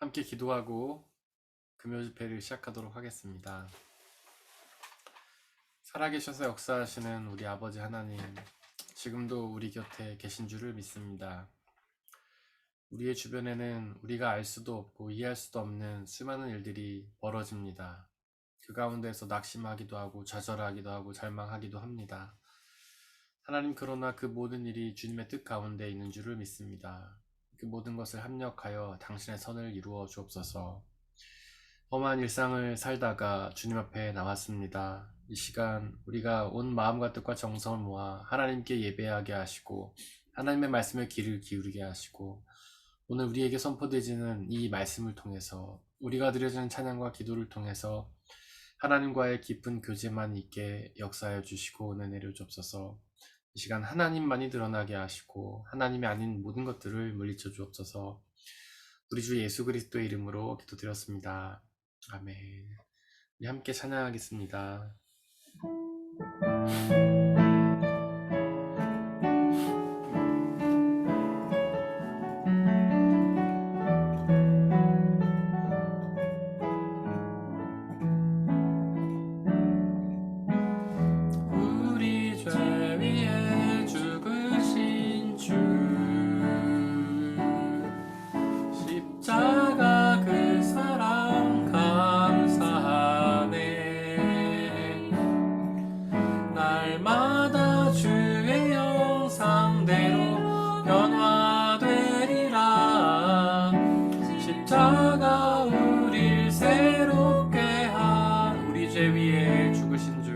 함께 기도하고 금요 집회를 시작하도록 하겠습니다. 살아계셔서 역사하시는 우리 아버지 하나님, 지금도 우리 곁에 계신 줄을 믿습니다. 우리의 주변에는 우리가 알 수도 없고 이해할 수도 없는 수많은 일들이 벌어집니다. 그 가운데서 낙심하기도 하고 좌절하기도 하고 절망하기도 합니다. 하나님, 그러나 그 모든 일이 주님의 뜻 가운데 있는 줄을 믿습니다. 그 모든 것을 합력하여 당신의 선을 이루어 주옵소서. 험한 일상을 살다가 주님 앞에 나왔습니다. 이 시간 우리가 온 마음과 뜻과 정성을 모아 하나님께 예배하게 하시고 하나님의 말씀에 귀를 기울이게 하시고 오늘 우리에게 선포되지는 이 말씀을 통해서 우리가 드려지는 찬양과 기도를 통해서 하나님과의 깊은 교제만 있게 역사하여 주시고 은혜 내려 주옵소서. 이 시간 하나님만이 드러나게 하시고 하나님이 아닌 모든 것들을 물리쳐 주옵소서. 우리 주 예수 그리스도의 이름으로 기도드렸습니다. 아멘. 우리 함께 찬양하겠습니다. 우리 죄 위에 죽으신 주 십자가 그 사랑 감사하네. 날마다 주의 형상대로 변화되리라. 십자가 우릴 새롭게 한 우리 죄 위에 죽으신 주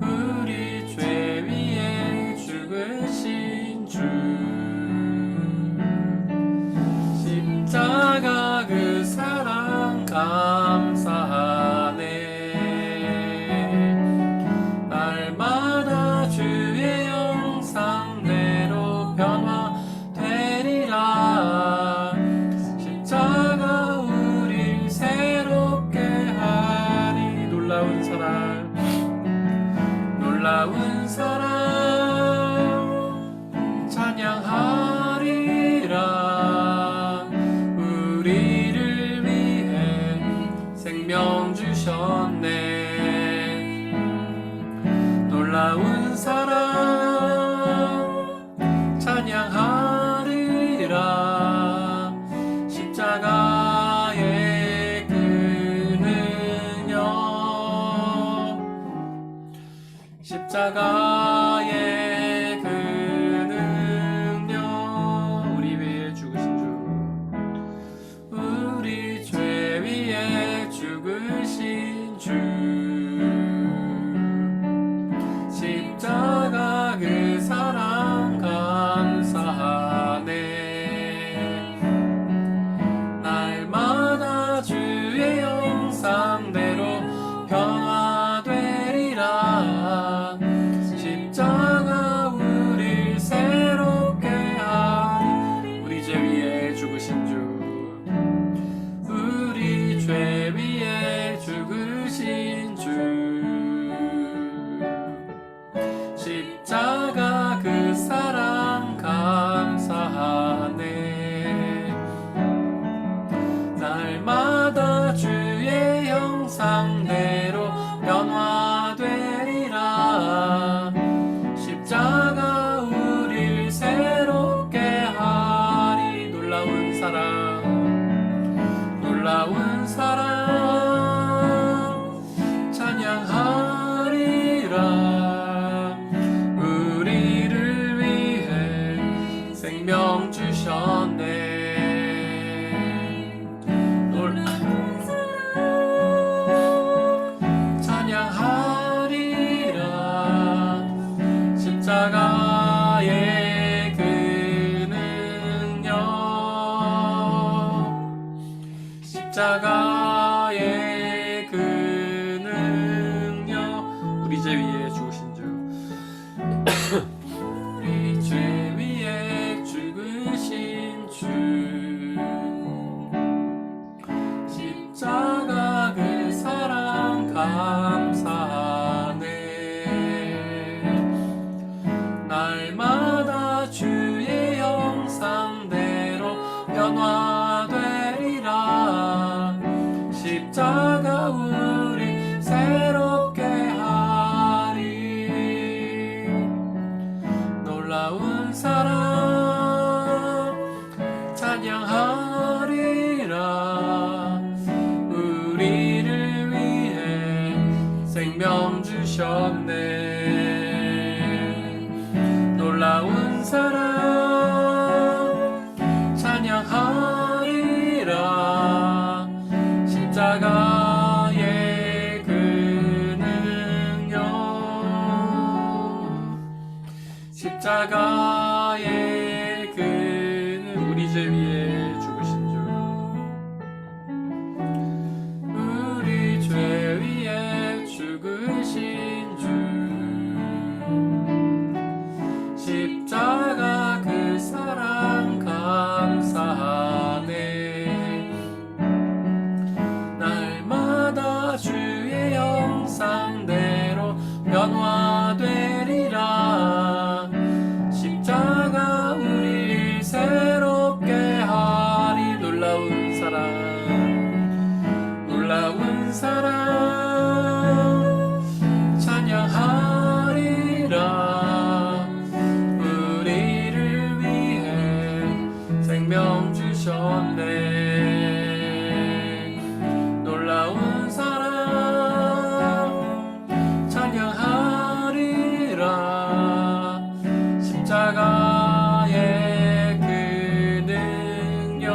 우리 죄 위에 죽으신 주 십자가 그 사랑 감사하네. 날마다 주의 형상대로 변화되리라. 십자가 우릴 새롭게 하리. 놀라운 사랑, 놀라운 사랑 찬양하리라. 우리를 위해 생명 주셨네. 놀라운 사랑 찬양하리라. 십자가의 그 능력, 십자가의 그 능력 우리 위에 죽으신 주 우리 죄 위에 죽으신 주 십자가 그 사랑 감사하네. 날마다 주의 형상대로 변화되리라. 십자가 우릴 새롭게 하리. 우리 죄 위에 죽으신 주 우리 죄 위에 죽으신 주 십자가 그 사랑 감사하네. 날마다 주의 형상대로 변화되리라. 십자가 우릴 새롭게 하리. 놀라운 사랑, 놀라운 사랑 찬양하리라. 우리를 위해 생명 주셨네. 찬양하리라. 십자가의 그 능력, 십자가의 그 능력 우리 죄 위에 죽으신 주 우리 죄 위에 죽으신 주 십자가 그 사랑 감사하네. 날마다 주의 형상대로 변화 놀라운 사랑 찬양하리라. 우리를 위해 생명 주셨네. 놀라운 사랑 찬양하리라. 십자가의 그 능력, 십자가의 그는 우리 죄 위에 죽으신 줄, 우리 죄 위에 죽으신 줄. 십자가 그 사랑 감사하네. 날마다 주의 형상대로 변화되리라. 십자가 우리를 새롭게 하리. 놀라운 사랑, 놀라운 사랑 찬양하리라. 우리를 위해 생명 주셨네. 놀라운 사랑 찬양하리라. 십자가의 그 능력,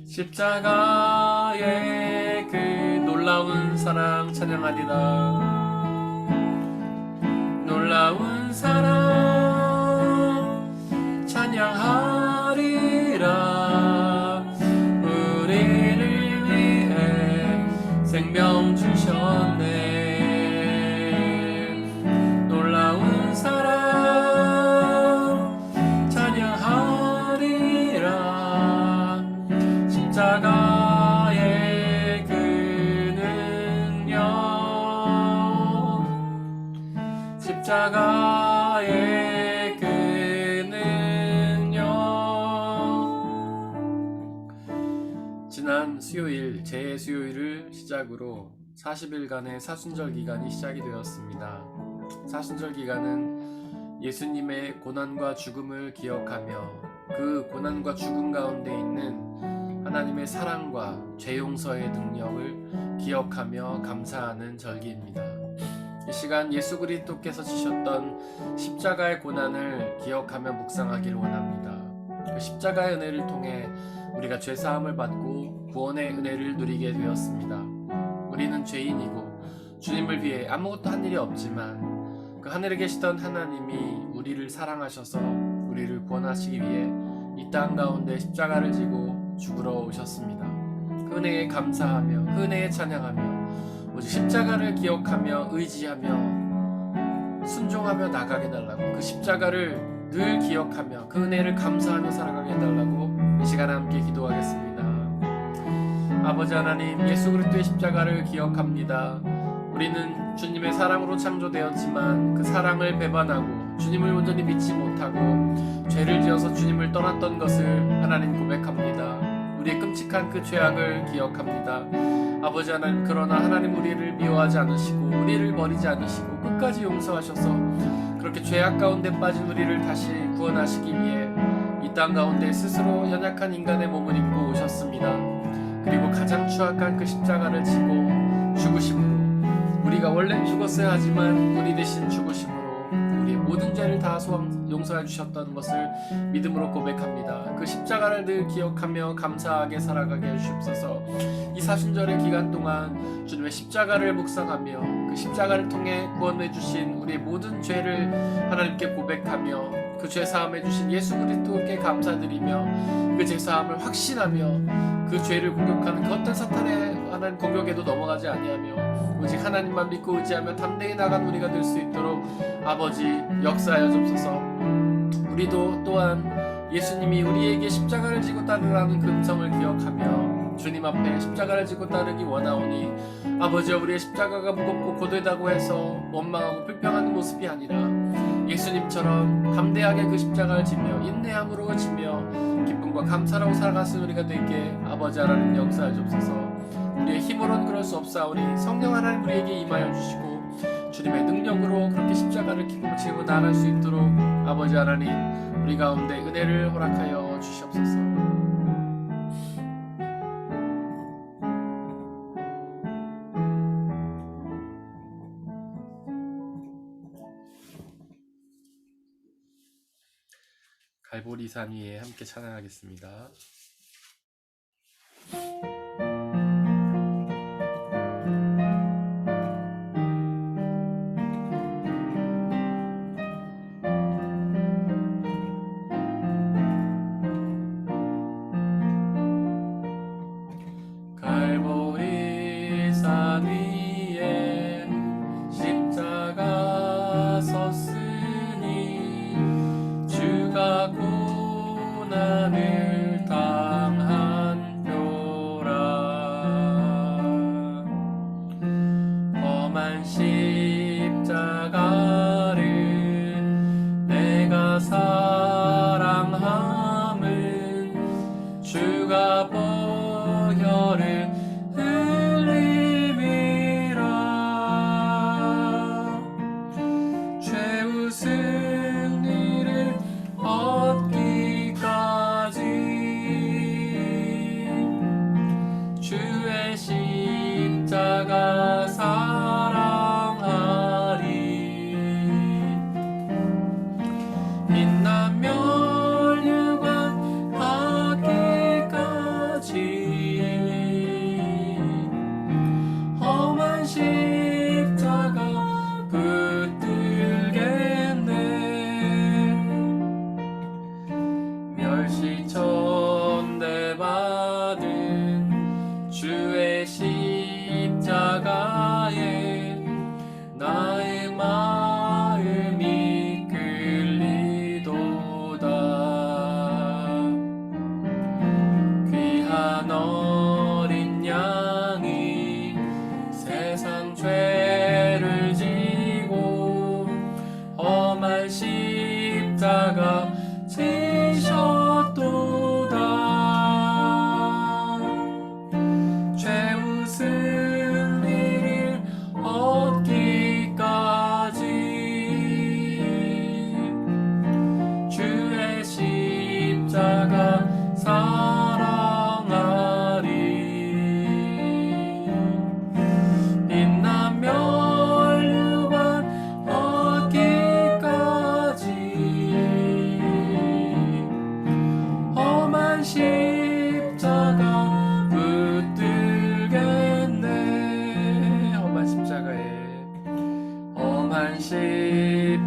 십자가의 그 놀라운 사랑 찬양하리라. 놀라운 사랑 찬양하리라. 우리를 위해 생명 주셨네. 놀라운 사랑 찬양하리라. 십자가의 그 능력, 십자가의 그 능력. 지난 수요일, 제 수요일을 시작으로 40일간의 사순절 기간이 시작이 되었습니다. 사순절 기간은 예수님의 고난과 죽음을 기억하며 그 고난과 죽음 가운데 있는 하나님의 사랑과 죄 용서의 능력을 기억하며 감사하는 절기입니다. 이 시간 예수 그리스도께서 지셨던 십자가의 고난을 기억하며 묵상하기를 원합니다. 그 십자가의 은혜를 통해 우리가 죄사함을 받고 구원의 은혜를 누리게 되었습니다. 우리는 죄인이고 주님을 위해 아무것도 한 일이 없지만 그 하늘에 계시던 하나님이 우리를 사랑하셔서 우리를 구원하시기 위해 이 땅 가운데 십자가를 지고 죽으러 오셨습니다. 그 은혜에 감사하며 그 은혜에 찬양하며 오직 십자가를 기억하며 의지하며 순종하며 나가게 해달라고, 그 십자가를 늘 기억하며 그 은혜를 감사하며 살아가게 해달라고 이 시간에 함께 기도하겠습니다. 아버지 하나님, 예수 그리스도의 십자가를 기억합니다. 우리는 주님의 사랑으로 창조되었지만 그 사랑을 배반하고 주님을 온전히 믿지 못하고 죄를 지어서 주님을 떠났던 것을 하나님 고백합니다. 우리의 끔찍한 그 죄악을 기억합니다. 아버지 하나님, 그러나 하나님 우리를 미워하지 않으시고 우리를 버리지 않으시고 끝까지 용서하셔서 그렇게 죄악 가운데 빠진 우리를 다시 구원하시기 위해 이 땅 가운데 스스로 연약한 인간의 몸을 입고 오셨습니다. 그리고 가장 추악한 그 십자가를 지고 죽으심으로, 우리가 원래 죽었어야 하지만 우리 대신 죽으심으로 우리의 모든 죄를 다 용서해 주셨던 것을 믿음으로 고백합니다. 그 십자가를 늘 기억하며 감사하게 살아가게 해주시옵소서. 이 사순절의 기간 동안 주님의 십자가를 묵상하며 그 십자가를 통해 구원해 주신 우리의 모든 죄를 하나님께 고백하며 그 죄사함해 주신 예수 그리스도께 감사드리며 그 죄사함을 확신하며 그 죄를 공격하는 그 어떤 사탄의 하나님 공격에도 넘어가지 아니하며 오직 하나님만 믿고 의지하며 담대히 나간 우리가 될 수 있도록 아버지 역사하여 주옵소서. 우리도 또한 예수님이 우리에게 십자가를 지고 따르라는 그 음성을 기억하며 주님 앞에 십자가를 지고 따르기 원하오니 아버지여, 우리의 십자가가 무겁고 고되다고 해서 원망하고 불평하는 모습이 아니라 예수님처럼 담대하게 그 십자가를 지며 인내함으로 지며 기쁨과 감사로 살아가는 우리가 되게 아버지 하나님 역사하여 주옵소서. 우리의 힘으로는 그럴 수 없사오니 성령 하나님 우리에게 임하여 주시고 주님의 능력으로 그렇게 십자가 나라를 기쁨치고 나아갈 수 있도록 아버지 하나님 우리 가운데 은혜를 허락하여 주시옵소서. 갈보리산 위에 함께 찬양하겠습니다. 갈보리산 위에 십자가 섰으니 주가 고난을 당한 표라. 험한 십자가를 내가 사랑함은 주가 보혈을 흘림이라. 최후 승리를 얻기까지 주의 십자가 사랑하리. 빛난 멸류관 받기까지 험한 십자가 붙들겠네. 멸시천대 받은 주의 십자가에 나의 마음이 끌리도다. 귀한 어린 양이 세상 죄를 지고 험한 십자가 지셨도다. 최후 승리를 얻기까지 주의 십자가 사랑하리. 빛난 멸류관 얻기까지 험한 십자가 붙들겠네. 험한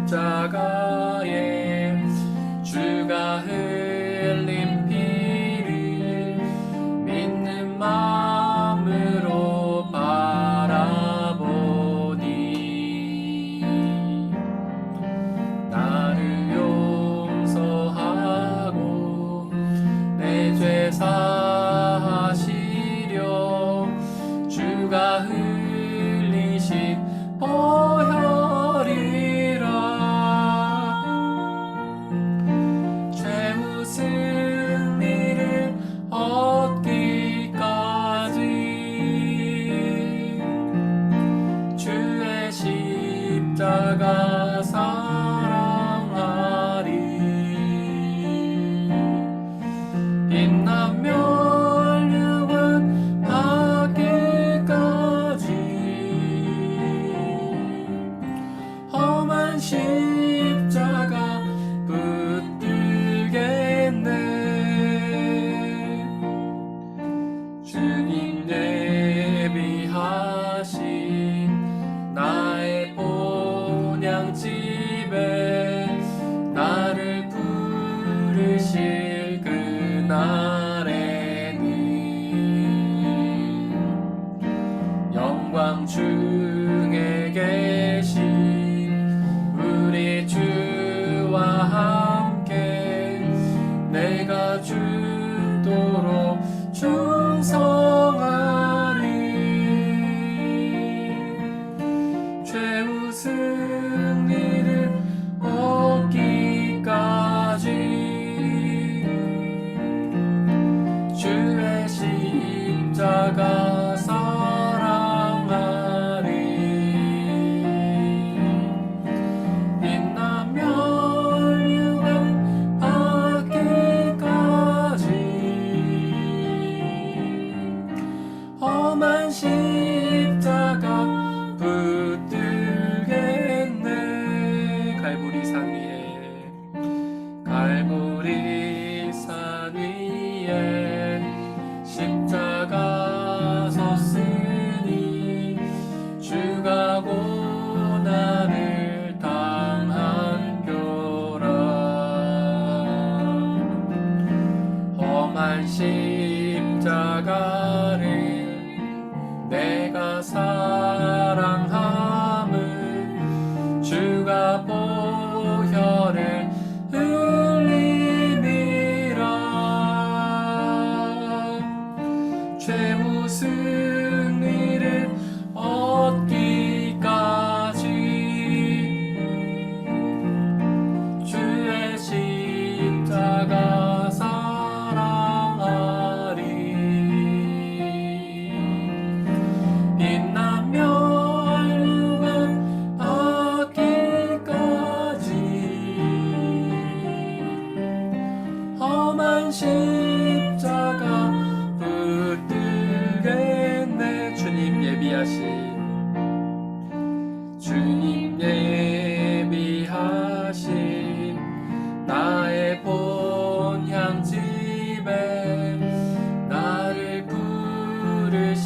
십자가에 주가 흘린 피를 믿는 마음으로 바라보니 나를 용서하고 내 죄 사하시려 주가 흘리신 보혈이라. 최후 승리를 얻기까지 주의 십자가 사랑하리. 빛난 멸류관 받기까지 험한 십자가 붙들겠네. 주님 예비하신 나의 본향집에 나를 부르실 그날에는 영광 중에 계신 우리 주와 함께 내가 죽도록 충성하리. 최후 승리를 십자가 붙들겠네. 주님 예비하신 나의 본향집에 나를 부르실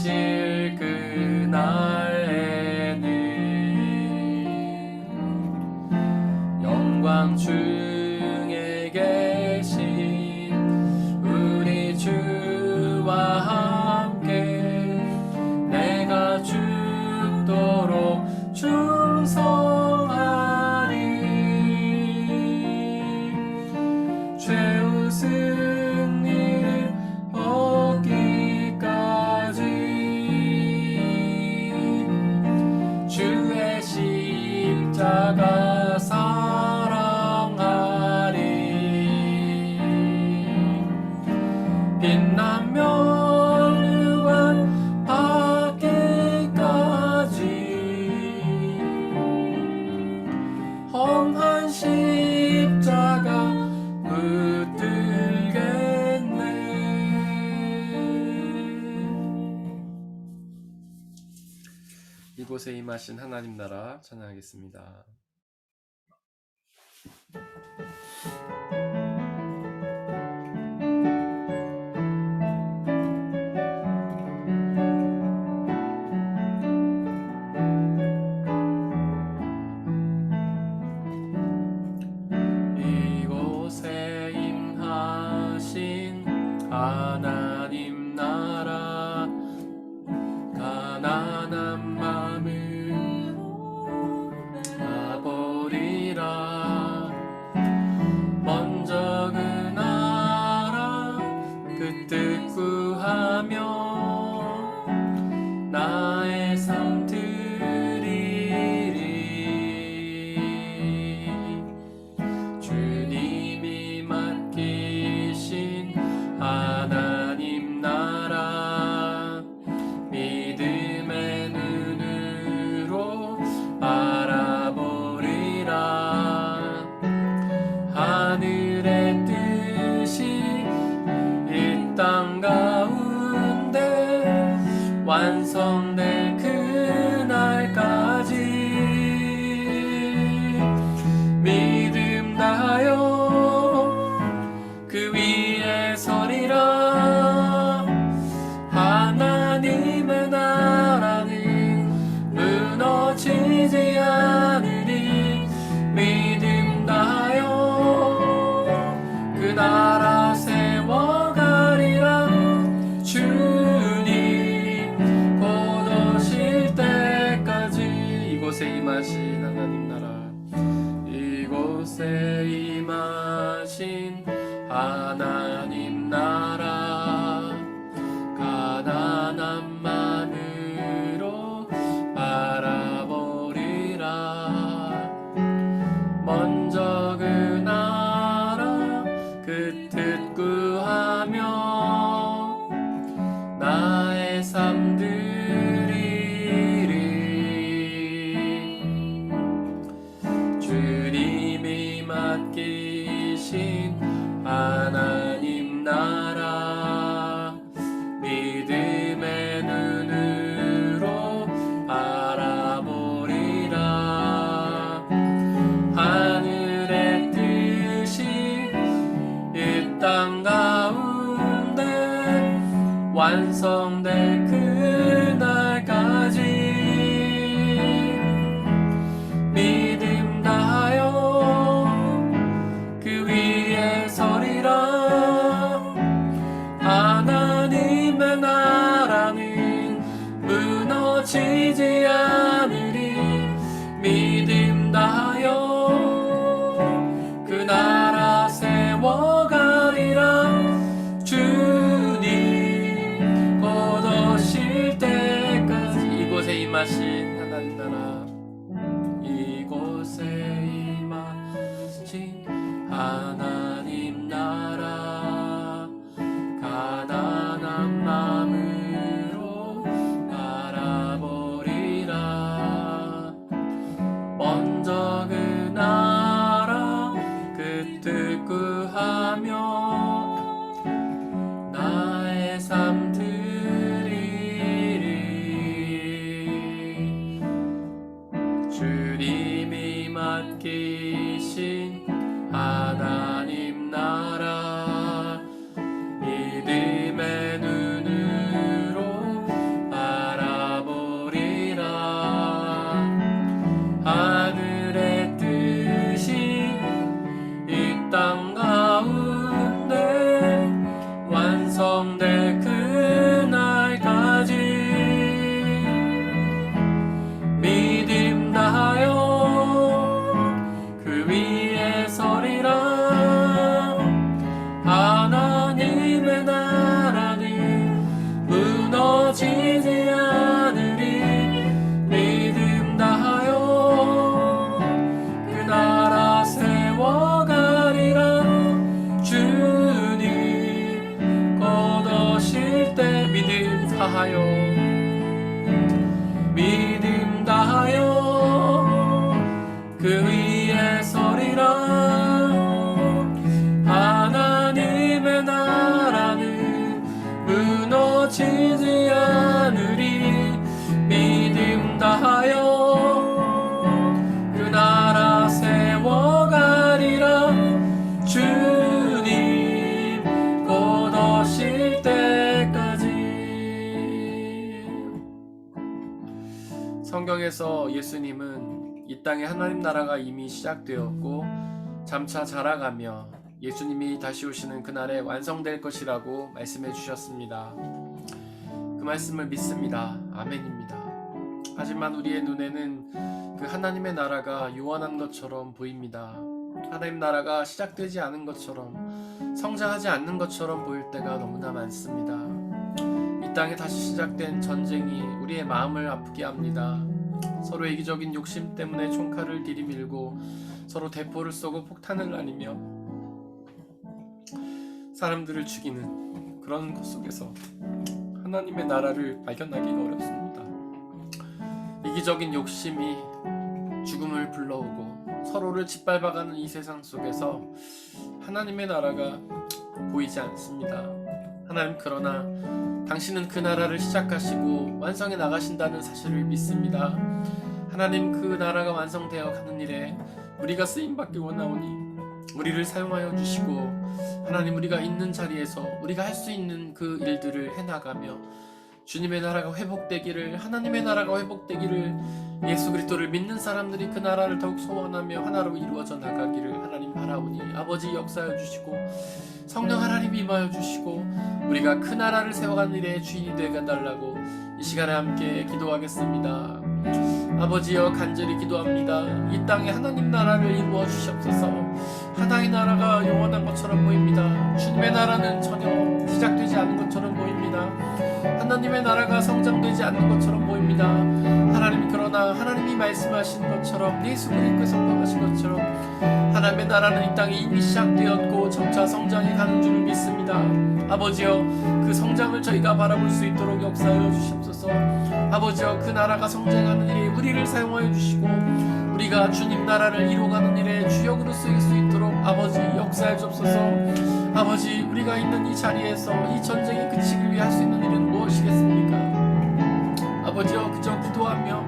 그날에는 영광 중에 계신 우리 주와 함께 내가 죽도록 충성하리. 최후 승리를 얻기까지 주의 십자가 사랑하리. 빛나며 험한 십자가 붙들겠네. 이곳에 임하신 하나님 나라 찬양하겠습니다. 하나님 나라 가난한 맘을 아버리라. 먼저 그 나라 그 뜻 구하며 나의 삶 드리리. 주님이 맡기신 하나님 나라 믿음의 눈으로 바라보리라. 하늘의 뜻이 이 땅 가운데 완성될 그날까지 믿음 다하여 그 위에 서리라. 하나님의 나라는 무너지지 않으니 믿음 다하여 그 나라 세워가리라. 주님 곧 오실 때까지 이곳에 임하신 하나님 나라 이곳에 임하신 하나님 나라 가난한 맘으로 바라보리라. 먼저 그 나라 그 뜻 구하며 나의 삶 드리리. 주님이 맡기신 하나님 나라 믿음의 눈으로 바라보리라. 하늘의 뜻이 이 땅 가운데 완성될 그날까지 믿음 다하여 그 위에 서리라. 이신 하나님 나라 믿음의 눈으로 바라보리라. 하늘의 뜻이 이 땅 가운데 완성될 그날까지 믿음 다하여 그 위에 서리라. 하나님의 나라는 무너지지 않으리. 믿음 다하여 그 나라 세워가리라. 주님 곧 오실 때 믿음 다하여 믿음 다하여 그 위에 서리라. 하나님의 나라는 무너지지 않으리. 믿음 다하여 그 나라 세워가리라. 주님 곧 오실 때까지. 성경에서 예수님은 이 땅에 하나님 나라가 이미 시작되었고 점차 자라가며 예수님이 다시 오시는 그날에 완성될 것이라고 말씀해 주셨습니다. 그 말씀을 믿습니다. 아멘입니다. 하지만 우리의 눈에는 그 하나님의 나라가 요원한 것처럼 보입니다. 하나님 나라가 시작되지 않은 것처럼, 성장하지 않는 것처럼 보일 때가 너무나 많습니다. 이 땅에 다시 시작된 전쟁이 우리의 마음을 아프게 합니다. 서로 이기적인 욕심 때문에 총칼을 들이밀고 서로 대포를 쏘고 폭탄을 날리며 사람들을 죽이는 그런 것 속에서 하나님의 나라를 발견하기가 어렵습니다. 이기적인 욕심이 죽음을 불러오고 서로를 짓밟아가는 이 세상 속에서 하나님의 나라가 보이지 않습니다. 하나님, 그러나 당신은 그 나라를 시작하시고 완성해 나가신다는 사실을 믿습니다. 하나님, 그 나라가 완성되어 가는 일에 우리가 쓰임받기 원하오니 우리를 사용하여 주시고, 하나님, 우리가 있는 자리에서 우리가 할 수 있는 그 일들을 해나가며 주님의 나라가 회복되기를, 하나님의 나라가 회복되기를, 예수 그리스도를 믿는 사람들이 그 나라를 더욱 소원하며 하나로 이루어져 나가기를 하나님 바라오니 아버지 역사하여 주시고 성령 하나님 임하여 주시고 우리가 그 나라를 세워가는 일에 주인이 되어달라고 이 시간에 함께 기도하겠습니다. 아버지여, 간절히 기도합니다. 이 땅에 하나님 나라를 이루어 주시옵소서. 하나님의 나라가 영원한 것처럼 보입니다. 주님의 나라는 전혀 시작되지 않은 것처럼 보입니다. 하나님의 나라가 성장되지 않는 것처럼 보입니다. 하나님, 그러나 하나님이 말씀하신 것처럼, 예수 그리스도의 선포하신 것처럼 하나님의 나라는 이 땅에 이미 시작되었고 점차 성장해 가는 줄을 믿습니다. 아버지여, 그 성장을 저희가 바라볼 수 있도록 역사하여 주시옵소서. 아버지여, 그 나라가 성장하는 일에 우리를 사용하여 주시고 우리가 주님 나라를 이루어가는 일에 주역으로 쓰일 수 있도록 아버지 역사해 주옵소서. 아버지, 우리가 있는 이 자리에서 이 전쟁이 그치기 위해 할 수 있는 일은 무엇이겠습니까? 아버지여, 그저 기도하며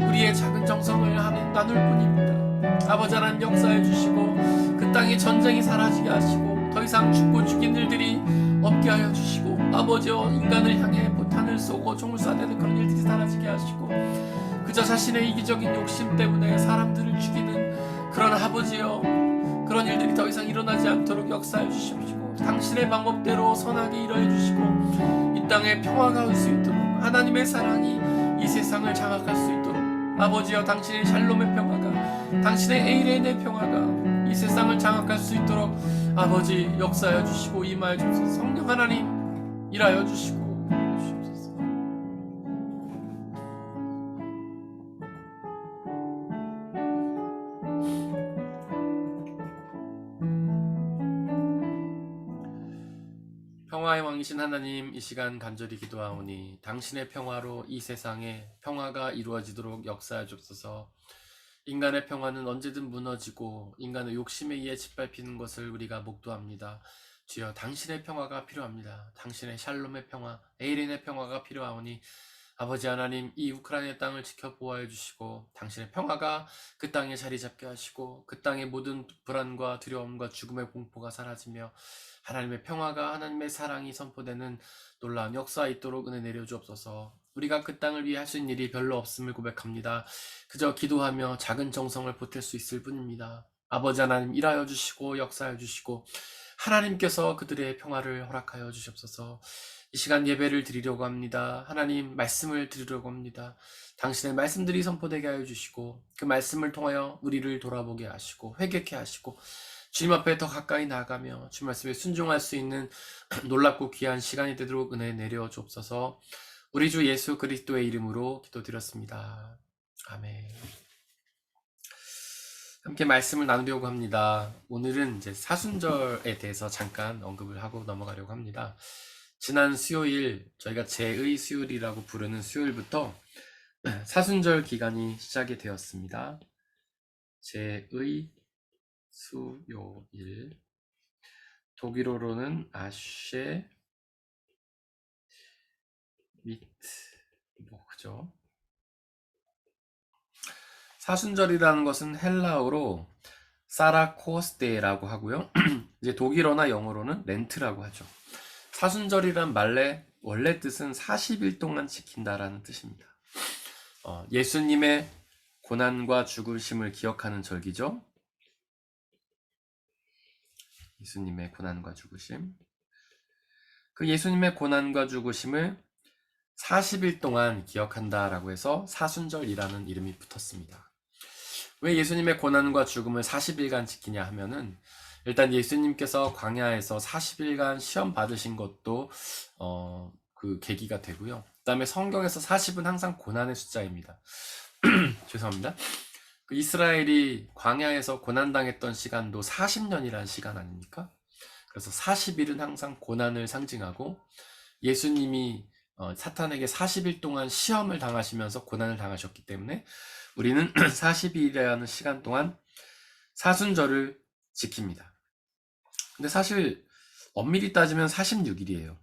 우리의 작은 정성을 나눌 뿐입니다. 아버지 하나님, 역사해 주시고 그 땅의 전쟁이 사라지게 하시고 더 이상 죽고 죽인 일들이 없게 하여 주시고, 아버지여, 인간을 향해 포탄을 쏘고 총을 쏴대는 그런 일들이 사라지게 하시고 그저 자신의 이기적인 욕심 때문에 사람들을 죽이는 그런, 아버지여, 그런 일들이 더 이상 일어나지 않도록 역사해 주시옵시고 당신의 방법대로 선하게 일하여 주시고 이 땅에 평화가 올 수 있도록, 하나님의 사랑이 이 세상을 장악할 수 있도록, 아버지여, 당신의 샬롬의 평화가, 당신의 에이레인의 평화가 이 세상을 장악할 수 있도록 아버지 역사하여 주시고 임하여 주소서. 성령 하나님 일하여 주시고 주옵소서. 평화의 왕이신 하나님, 이 시간 간절히 기도하오니 당신의 평화로 이 세상에 평화가 이루어지도록 역사해 주옵소서. 인간의 평화는 언제든 무너지고 인간의 욕심에 의해 짓밟히는 것을 우리가 목도합니다. 주여, 당신의 평화가 필요합니다. 당신의 샬롬의 평화, 에이렌의 평화가 필요하오니 아버지 하나님, 이 우크라이나 땅을 지켜보아해 주시고 당신의 평화가 그 땅에 자리 잡게 하시고 그 땅의 모든 불안과 두려움과 죽음의 공포가 사라지며 하나님의 평화가, 하나님의 사랑이 선포되는 놀라운 역사 있도록 은혜 내려 주옵소서. 우리가 그 땅을 위해 할 수 있는 일이 별로 없음을 고백합니다. 그저 기도하며 작은 정성을 보탤 수 있을 뿐입니다. 아버지 하나님, 일하여 주시고 역사하여 주시고 하나님께서 그들의 평화를 허락하여 주시옵소서. 이 시간 예배를 드리려고 합니다. 하나님, 말씀을 드리려고 합니다. 당신의 말씀들이 선포되게 하여 주시고 그 말씀을 통하여 우리를 돌아보게 하시고 회개케 하시고 주님 앞에 더 가까이 나아가며 주님 말씀에 순종할 수 있는 놀랍고 귀한 시간이 되도록 은혜 내려 주옵소서. 우리 주 예수 그리스도의 이름으로 기도드렸습니다. 아멘. 함께 말씀을 나누려고 합니다. 오늘은 이제 사순절에 대해서 잠깐 언급을 하고 넘어가려고 합니다. 지난 수요일, 저희가 제의 수요일이라고 부르는 수요일부터 사순절 기간이 시작이 되었습니다. 제의 수요일, 독일어로는 아쉐 미트, 그죠? 사순절이라는 것은 헬라어로 사라코스테라고 하고요. 이제 독일어나 영어로는 렌트라고 하죠. 사순절이란 말의 원래 뜻은 40일 동안 지킨다라는 뜻입니다. 예수님의 고난과 죽으심을 기억하는 절기죠. 예수님의 고난과 죽으심. 그 예수님의 고난과 죽으심을 40일 동안 기억한다라고 해서 사순절이라는 이름이 붙었습니다. 왜 예수님의 고난과 죽음을 40일간 지키냐 하면은 일단 예수님께서 광야에서 40일간 시험 받으신 것도 그 계기가 되고요. 그 다음에 성경에서 40은 항상 고난의 숫자입니다. 죄송합니다. 그 이스라엘이 광야에서 고난당했던 시간도 40년이라는 시간 아닙니까? 그래서 40일은 항상 고난을 상징하고 예수님이 사탄에게 40일 동안 시험을 당하시면서 고난을 당하셨기 때문에 우리는 40일이라는 시간 동안 사순절을 지킵니다. 근데 사실 엄밀히 따지면 46일이에요.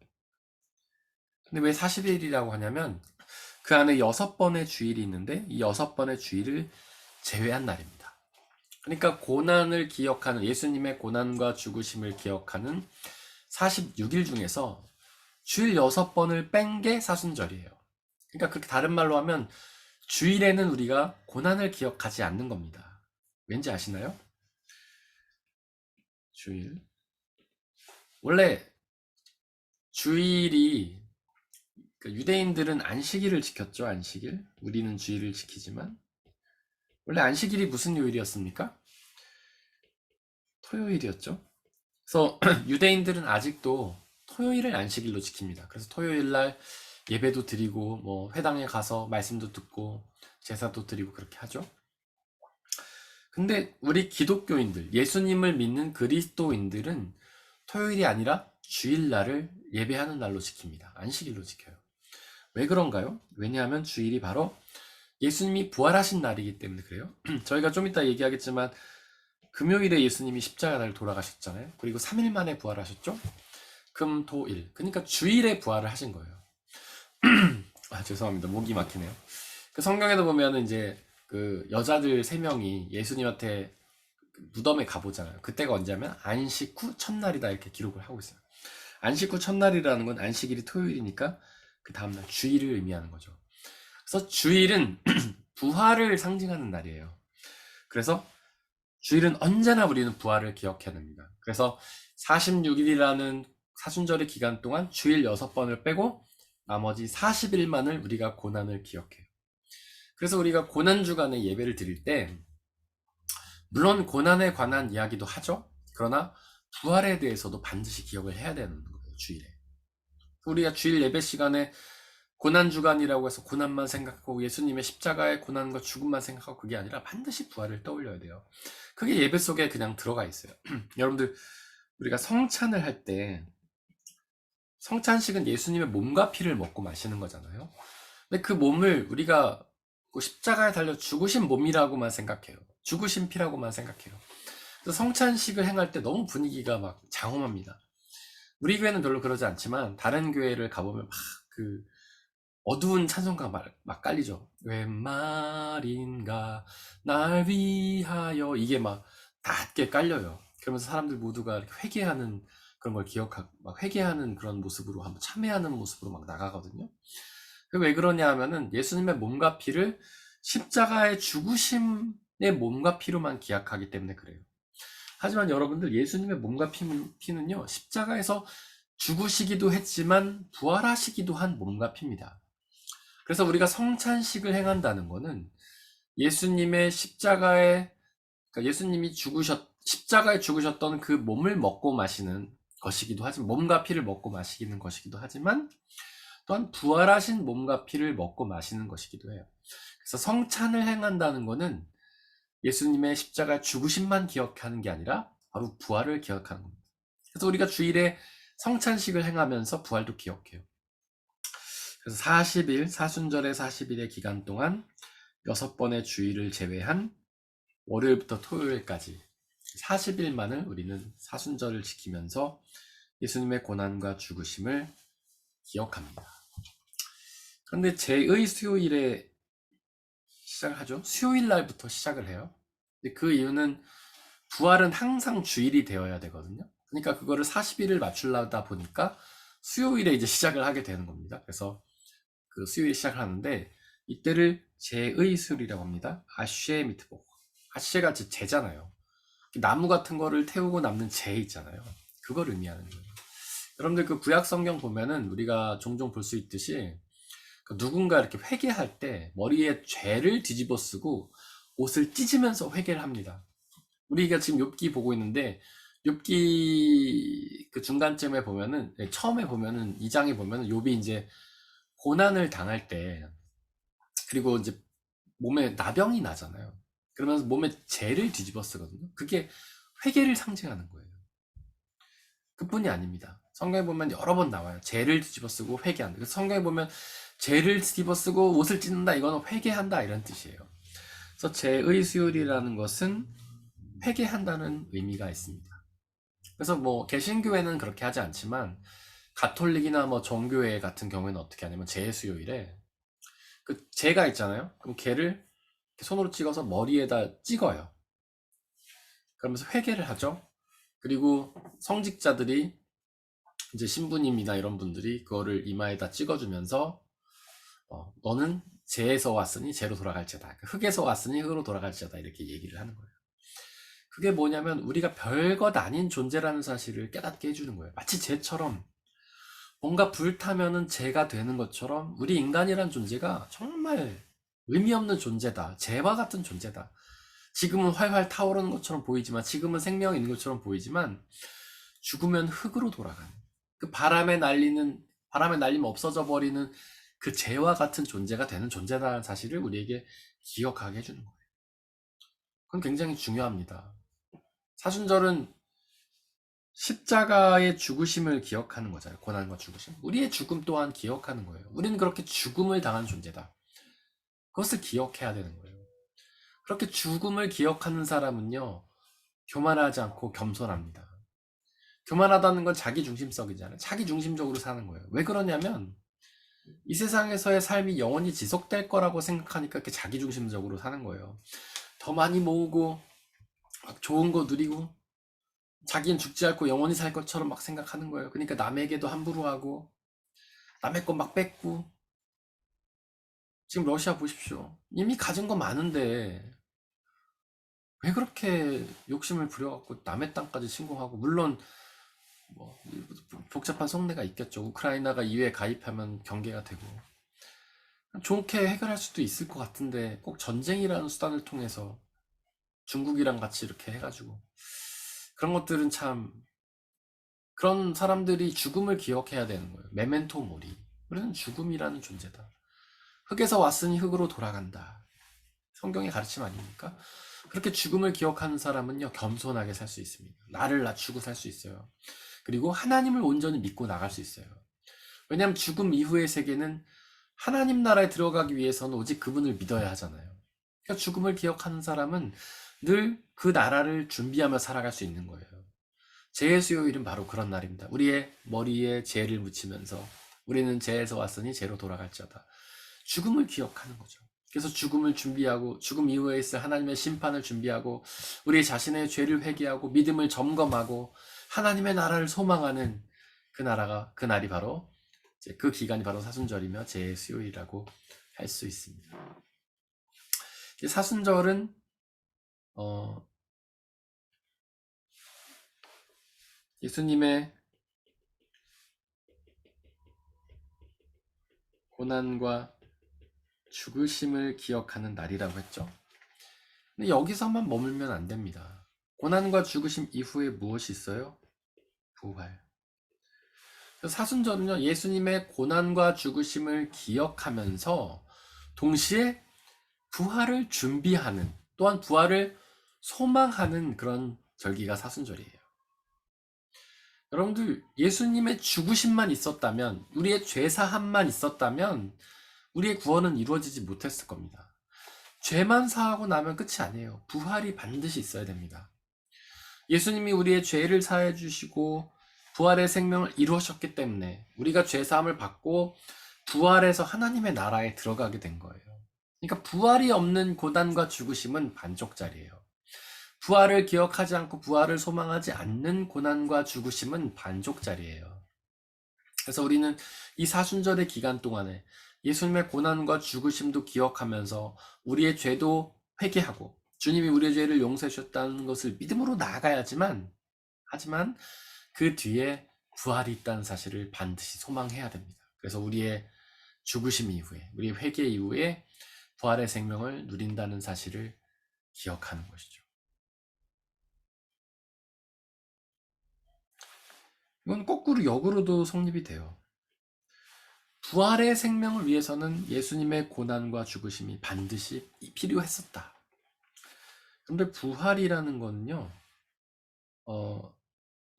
근데 왜 40일이라고 하냐면 그 안에 6번의 주일이 있는데 이 6번의 주일을 제외한 날입니다. 그러니까 고난을 기억하는, 예수님의 고난과 죽으심을 기억하는 46일 중에서 주일 6번을 뺀 게 사순절이에요. 그러니까 그렇게 다른 말로 하면 주일에는 우리가 고난을 기억하지 않는 겁니다. 왠지 아시나요? 주일. 원래 주일이, 유대인들은 안식일을 지켰죠. 안식일. 우리는 주일을 지키지만 원래 안식일이 무슨 요일이었습니까? 토요일이었죠. 그래서 유대인들은 아직도 토요일을 안식일로 지킵니다. 그래서 토요일 날 예배도 드리고 뭐 회당에 가서 말씀도 듣고 제사도 드리고 그렇게 하죠. 근데 우리 기독교인들, 예수님을 믿는 그리스도인들은 토요일이 아니라 주일날을 예배하는 날로 지킵니다. 안식일로 지켜요. 왜 그런가요? 왜냐하면 주일이 바로 예수님이 부활하신 날이기 때문에 그래요. 저희가 좀 이따 얘기하겠지만 금요일에 예수님이 십자가를 돌아가셨잖아요. 그리고 3일 만에 부활하셨죠. 금, 토, 일. 그러니까 주일에 부활을 하신 거예요. 죄송합니다. 목이 막히네요. 그 성경에도 보면은 이제 그 여자들 3명이 예수님한테 무덤에 가보잖아요. 그때가 언제냐면 안식 후 첫날이다 이렇게 기록을 하고 있어요. 안식 후 첫날이라는 건 안식일이 토요일이니까 그 다음날 주일을 의미하는 거죠. 그래서 주일은 부활을 상징하는 날이에요. 그래서 주일은 언제나 우리는 부활을 기억해야 됩니다. 그래서 46일이라는 사순절의 기간 동안 주일 6번을 빼고 나머지 40일만을 우리가 고난을 기억해요. 그래서 우리가 고난주간에 예배를 드릴 때 물론 고난에 관한 이야기도 하죠. 그러나 부활에 대해서도 반드시 기억을 해야 되는 거예요. 주일에. 우리가 주일 예배 시간에 고난주간이라고 해서 고난만 생각하고 예수님의 십자가의 고난과 죽음만 생각하고 그게 아니라 반드시 부활을 떠올려야 돼요. 그게 예배 속에 그냥 들어가 있어요. 여러분들, 우리가 성찬을 할 때 성찬식은 예수님의 몸과 피를 먹고 마시는 거잖아요. 근데 그 몸을 우리가 그 십자가에 달려 죽으신 몸이라고만 생각해요. 죽으신 피라고만 생각해요. 그래서 성찬식을 행할 때 너무 분위기가 막 장엄합니다. 우리 교회는 별로 그러지 않지만 다른 교회를 가보면 막 어두운 찬송가 막 깔리죠. 웬 말인가 날 위하여, 이게 막 닿게 깔려요. 그러면서 사람들 모두가 이렇게 회개하는 그런 걸 기억하고 막 회개하는 그런 모습으로 한번 참회하는 모습으로 막 나가거든요. 왜 그러냐 하면은 예수님의 몸과 피를 십자가의 죽으심의 몸과 피로만 기약하기 때문에 그래요. 하지만 여러분들, 예수님의 몸과 피는요, 십자가에서 죽으시기도 했지만 부활하시기도 한 몸과 피입니다. 그래서 우리가 성찬식을 행한다는 것은 예수님의 그러니까 예수님이 십자가에 죽으셨던 그 몸을 먹고 마시는 것이기도 하지만, 몸과 피를 먹고 마시는 것이기도 하지만, 또한 부활하신 몸과 피를 먹고 마시는 것이기도 해요. 그래서 성찬을 행한다는 것은 예수님의 십자가 죽으심만 기억하는 게 아니라 바로 부활을 기억하는 겁니다. 그래서 우리가 주일에 성찬식을 행하면서 부활도 기억해요. 그래서 40일, 사순절의 40일의 기간 동안 6번의 주일을 제외한 월요일부터 토요일까지 40일만을 우리는 사순절을 지키면서 예수님의 고난과 죽으심을 기억합니다. 그런데 제2 수요일에 시작을 하죠. 수요일 날부터 시작을 해요. 근데 그 이유는 부활은 항상 주일이 되어야 되거든요. 그러니까 그거를 40일을 맞추려다 보니까 수요일에 이제 시작을 하게 되는 겁니다. 그래서 그 수요일에 시작을 하는데, 이때를 제2 수요일이라고 합니다. 아쉐 미트복. 아쉐가 제잖아요. 나무 같은 거를 태우고 남는 재 있잖아요. 그걸 의미하는 거예요. 여러분들 그 구약 성경 보면은 우리가 종종 볼 수 있듯이, 누군가 이렇게 회개할 때 머리에 죄를 뒤집어 쓰고 옷을 찢으면서 회개를 합니다. 우리가 지금 욥기 보고 있는데, 욥기 그 중간쯤에 보면은, 처음에 보면은 2장에 보면은 욥이 이제 고난을 당할 때, 그리고 이제 몸에 나병이 나잖아요. 그러면서 몸에 죄를 뒤집어 쓰거든요. 그게 회개를 상징하는 거예요. 그뿐이 아닙니다. 성경에 보면 여러 번 나와요. 죄를 뒤집어 쓰고 회개한다. 그래서 성경에 보면 죄를 뒤집어 쓰고 옷을 찢는다, 이거는 회개한다, 이런 뜻이에요. 그래서 죄의 수요일이라는 것은 회개한다는 의미가 있습니다. 그래서 뭐 개신교회는 그렇게 하지 않지만, 가톨릭이나 뭐 정교회 같은 경우에는 어떻게 하냐면, 죄의 수요일에 그 죄가 있잖아요. 그럼 걔를 손으로 찍어서 머리에다 찍어요. 그러면서 회개를 하죠. 그리고 성직자들이, 이제 신부님이나 이런 분들이 그거를 이마에다 찍어주면서, 너는 죄에서 왔으니 죄로 돌아갈지어다, 흙에서 왔으니 흙으로 돌아갈지어다, 이렇게 얘기를 하는 거예요. 그게 뭐냐면 우리가 별것 아닌 존재라는 사실을 깨닫게 해주는 거예요. 마치 죄처럼, 뭔가 불타면은 죄가 되는 것처럼 우리 인간이란 존재가 정말 의미 없는 존재다, 죄와 같은 존재다. 지금은 활활 타오르는 것처럼 보이지만, 지금은 생명이 있는 것처럼 보이지만, 죽으면 흙으로 돌아가는, 그 바람에 날리면 없어져 버리는 그 죄와 같은 존재가 되는 존재다라는 사실을 우리에게 기억하게 해주는 거예요. 그건 굉장히 중요합니다. 사순절은 십자가의 죽으심을 기억하는 거잖아요. 고난과 죽으심. 우리의 죽음 또한 기억하는 거예요. 우리는 그렇게 죽음을 당한 존재다. 그것을 기억해야 되는 거예요. 그렇게 죽음을 기억하는 사람은요, 교만하지 않고 겸손합니다. 교만하다는 건 자기중심적이잖아요. 자기중심적으로 사는 거예요. 왜 그러냐면, 이 세상에서의 삶이 영원히 지속될 거라고 생각하니까 이렇게 자기중심적으로 사는 거예요. 더 많이 모으고, 막 좋은 거 누리고, 자기는 죽지 않고 영원히 살 것처럼 막 생각하는 거예요. 그러니까 남에게도 함부로 하고, 남의 것 막 뺏고. 지금 러시아 보십시오. 이미 가진 거 많은데 왜 그렇게 욕심을 부려갖고 남의 땅까지 침공하고. 물론 뭐 복잡한 속내가 있겠죠. 우크라이나가 EU에 가입하면 경계가 되고 좋게 해결할 수도 있을 것 같은데, 꼭 전쟁이라는 수단을 통해서 중국이랑 같이 이렇게 해가지고, 그런 것들은 참, 그런 사람들이 죽음을 기억해야 되는 거예요. 메멘토 모리. 우리는 죽음이라는 존재다. 흙에서 왔으니 흙으로 돌아간다. 성경의 가르침 아닙니까? 그렇게 죽음을 기억하는 사람은요, 겸손하게 살 수 있습니다. 나를 낮추고 살 수 있어요. 그리고 하나님을 온전히 믿고 나갈 수 있어요. 왜냐하면 죽음 이후의 세계는 하나님 나라에 들어가기 위해서는 오직 그분을 믿어야 하잖아요. 그러니까 죽음을 기억하는 사람은 늘 그 나라를 준비하며 살아갈 수 있는 거예요. 죄의 수요일은 바로 그런 날입니다. 우리의 머리에 죄를 묻히면서, 우리는 죄에서 왔으니 죄로 돌아갈지어다. 죽음을 기억하는 거죠. 그래서 죽음을 준비하고 죽음 이후에 있을 하나님의 심판을 준비하고 우리 자신의 죄를 회개하고 믿음을 점검하고 하나님의 나라를 소망하는 그 날이 바로 그 기간이 바로 사순절이며 제수요일이라고 할 수 있습니다. 사순절은 예수님의 고난과 죽으심을 기억하는 날이라고 했죠. 근데 여기서만 머물면 안 됩니다. 고난과 죽으심 이후에 무엇이 있어요? 부활. 사순절은요, 예수님의 고난과 죽으심을 기억하면서 동시에 부활을 준비하는, 또한 부활을 소망하는 그런 절기가 사순절이에요. 여러분들, 예수님의 죽으심만 있었다면, 우리의 죄사함만 있었다면 우리의 구원은 이루어지지 못했을 겁니다. 죄만 사하고 나면 끝이 아니에요. 부활이 반드시 있어야 됩니다. 예수님이 우리의 죄를 사해 주시고 부활의 생명을 이루셨기 때문에 우리가 죄사함을 받고 부활해서 하나님의 나라에 들어가게 된 거예요. 그러니까 부활이 없는 고난과 죽으심은 반쪽짜리예요. 부활을 기억하지 않고 부활을 소망하지 않는 고난과 죽으심은 반쪽짜리예요. 그래서 우리는 이 사순절의 기간 동안에 예수님의 고난과 죽으심도 기억하면서 우리의 죄도 회개하고 주님이 우리의 죄를 용서해 주셨다는 것을 믿음으로 나아가야지만 하지만 그 뒤에 부활이 있다는 사실을 반드시 소망해야 됩니다. 그래서 우리의 죽으심 이후에 우리의 회개 이후에 부활의 생명을 누린다는 사실을 기억하는 것이죠. 이건 거꾸로 역으로도 성립이 돼요. 부활의 생명을 위해서는 예수님의 고난과 죽으심이 반드시 필요했었다. 그런데 부활이라는 거는요,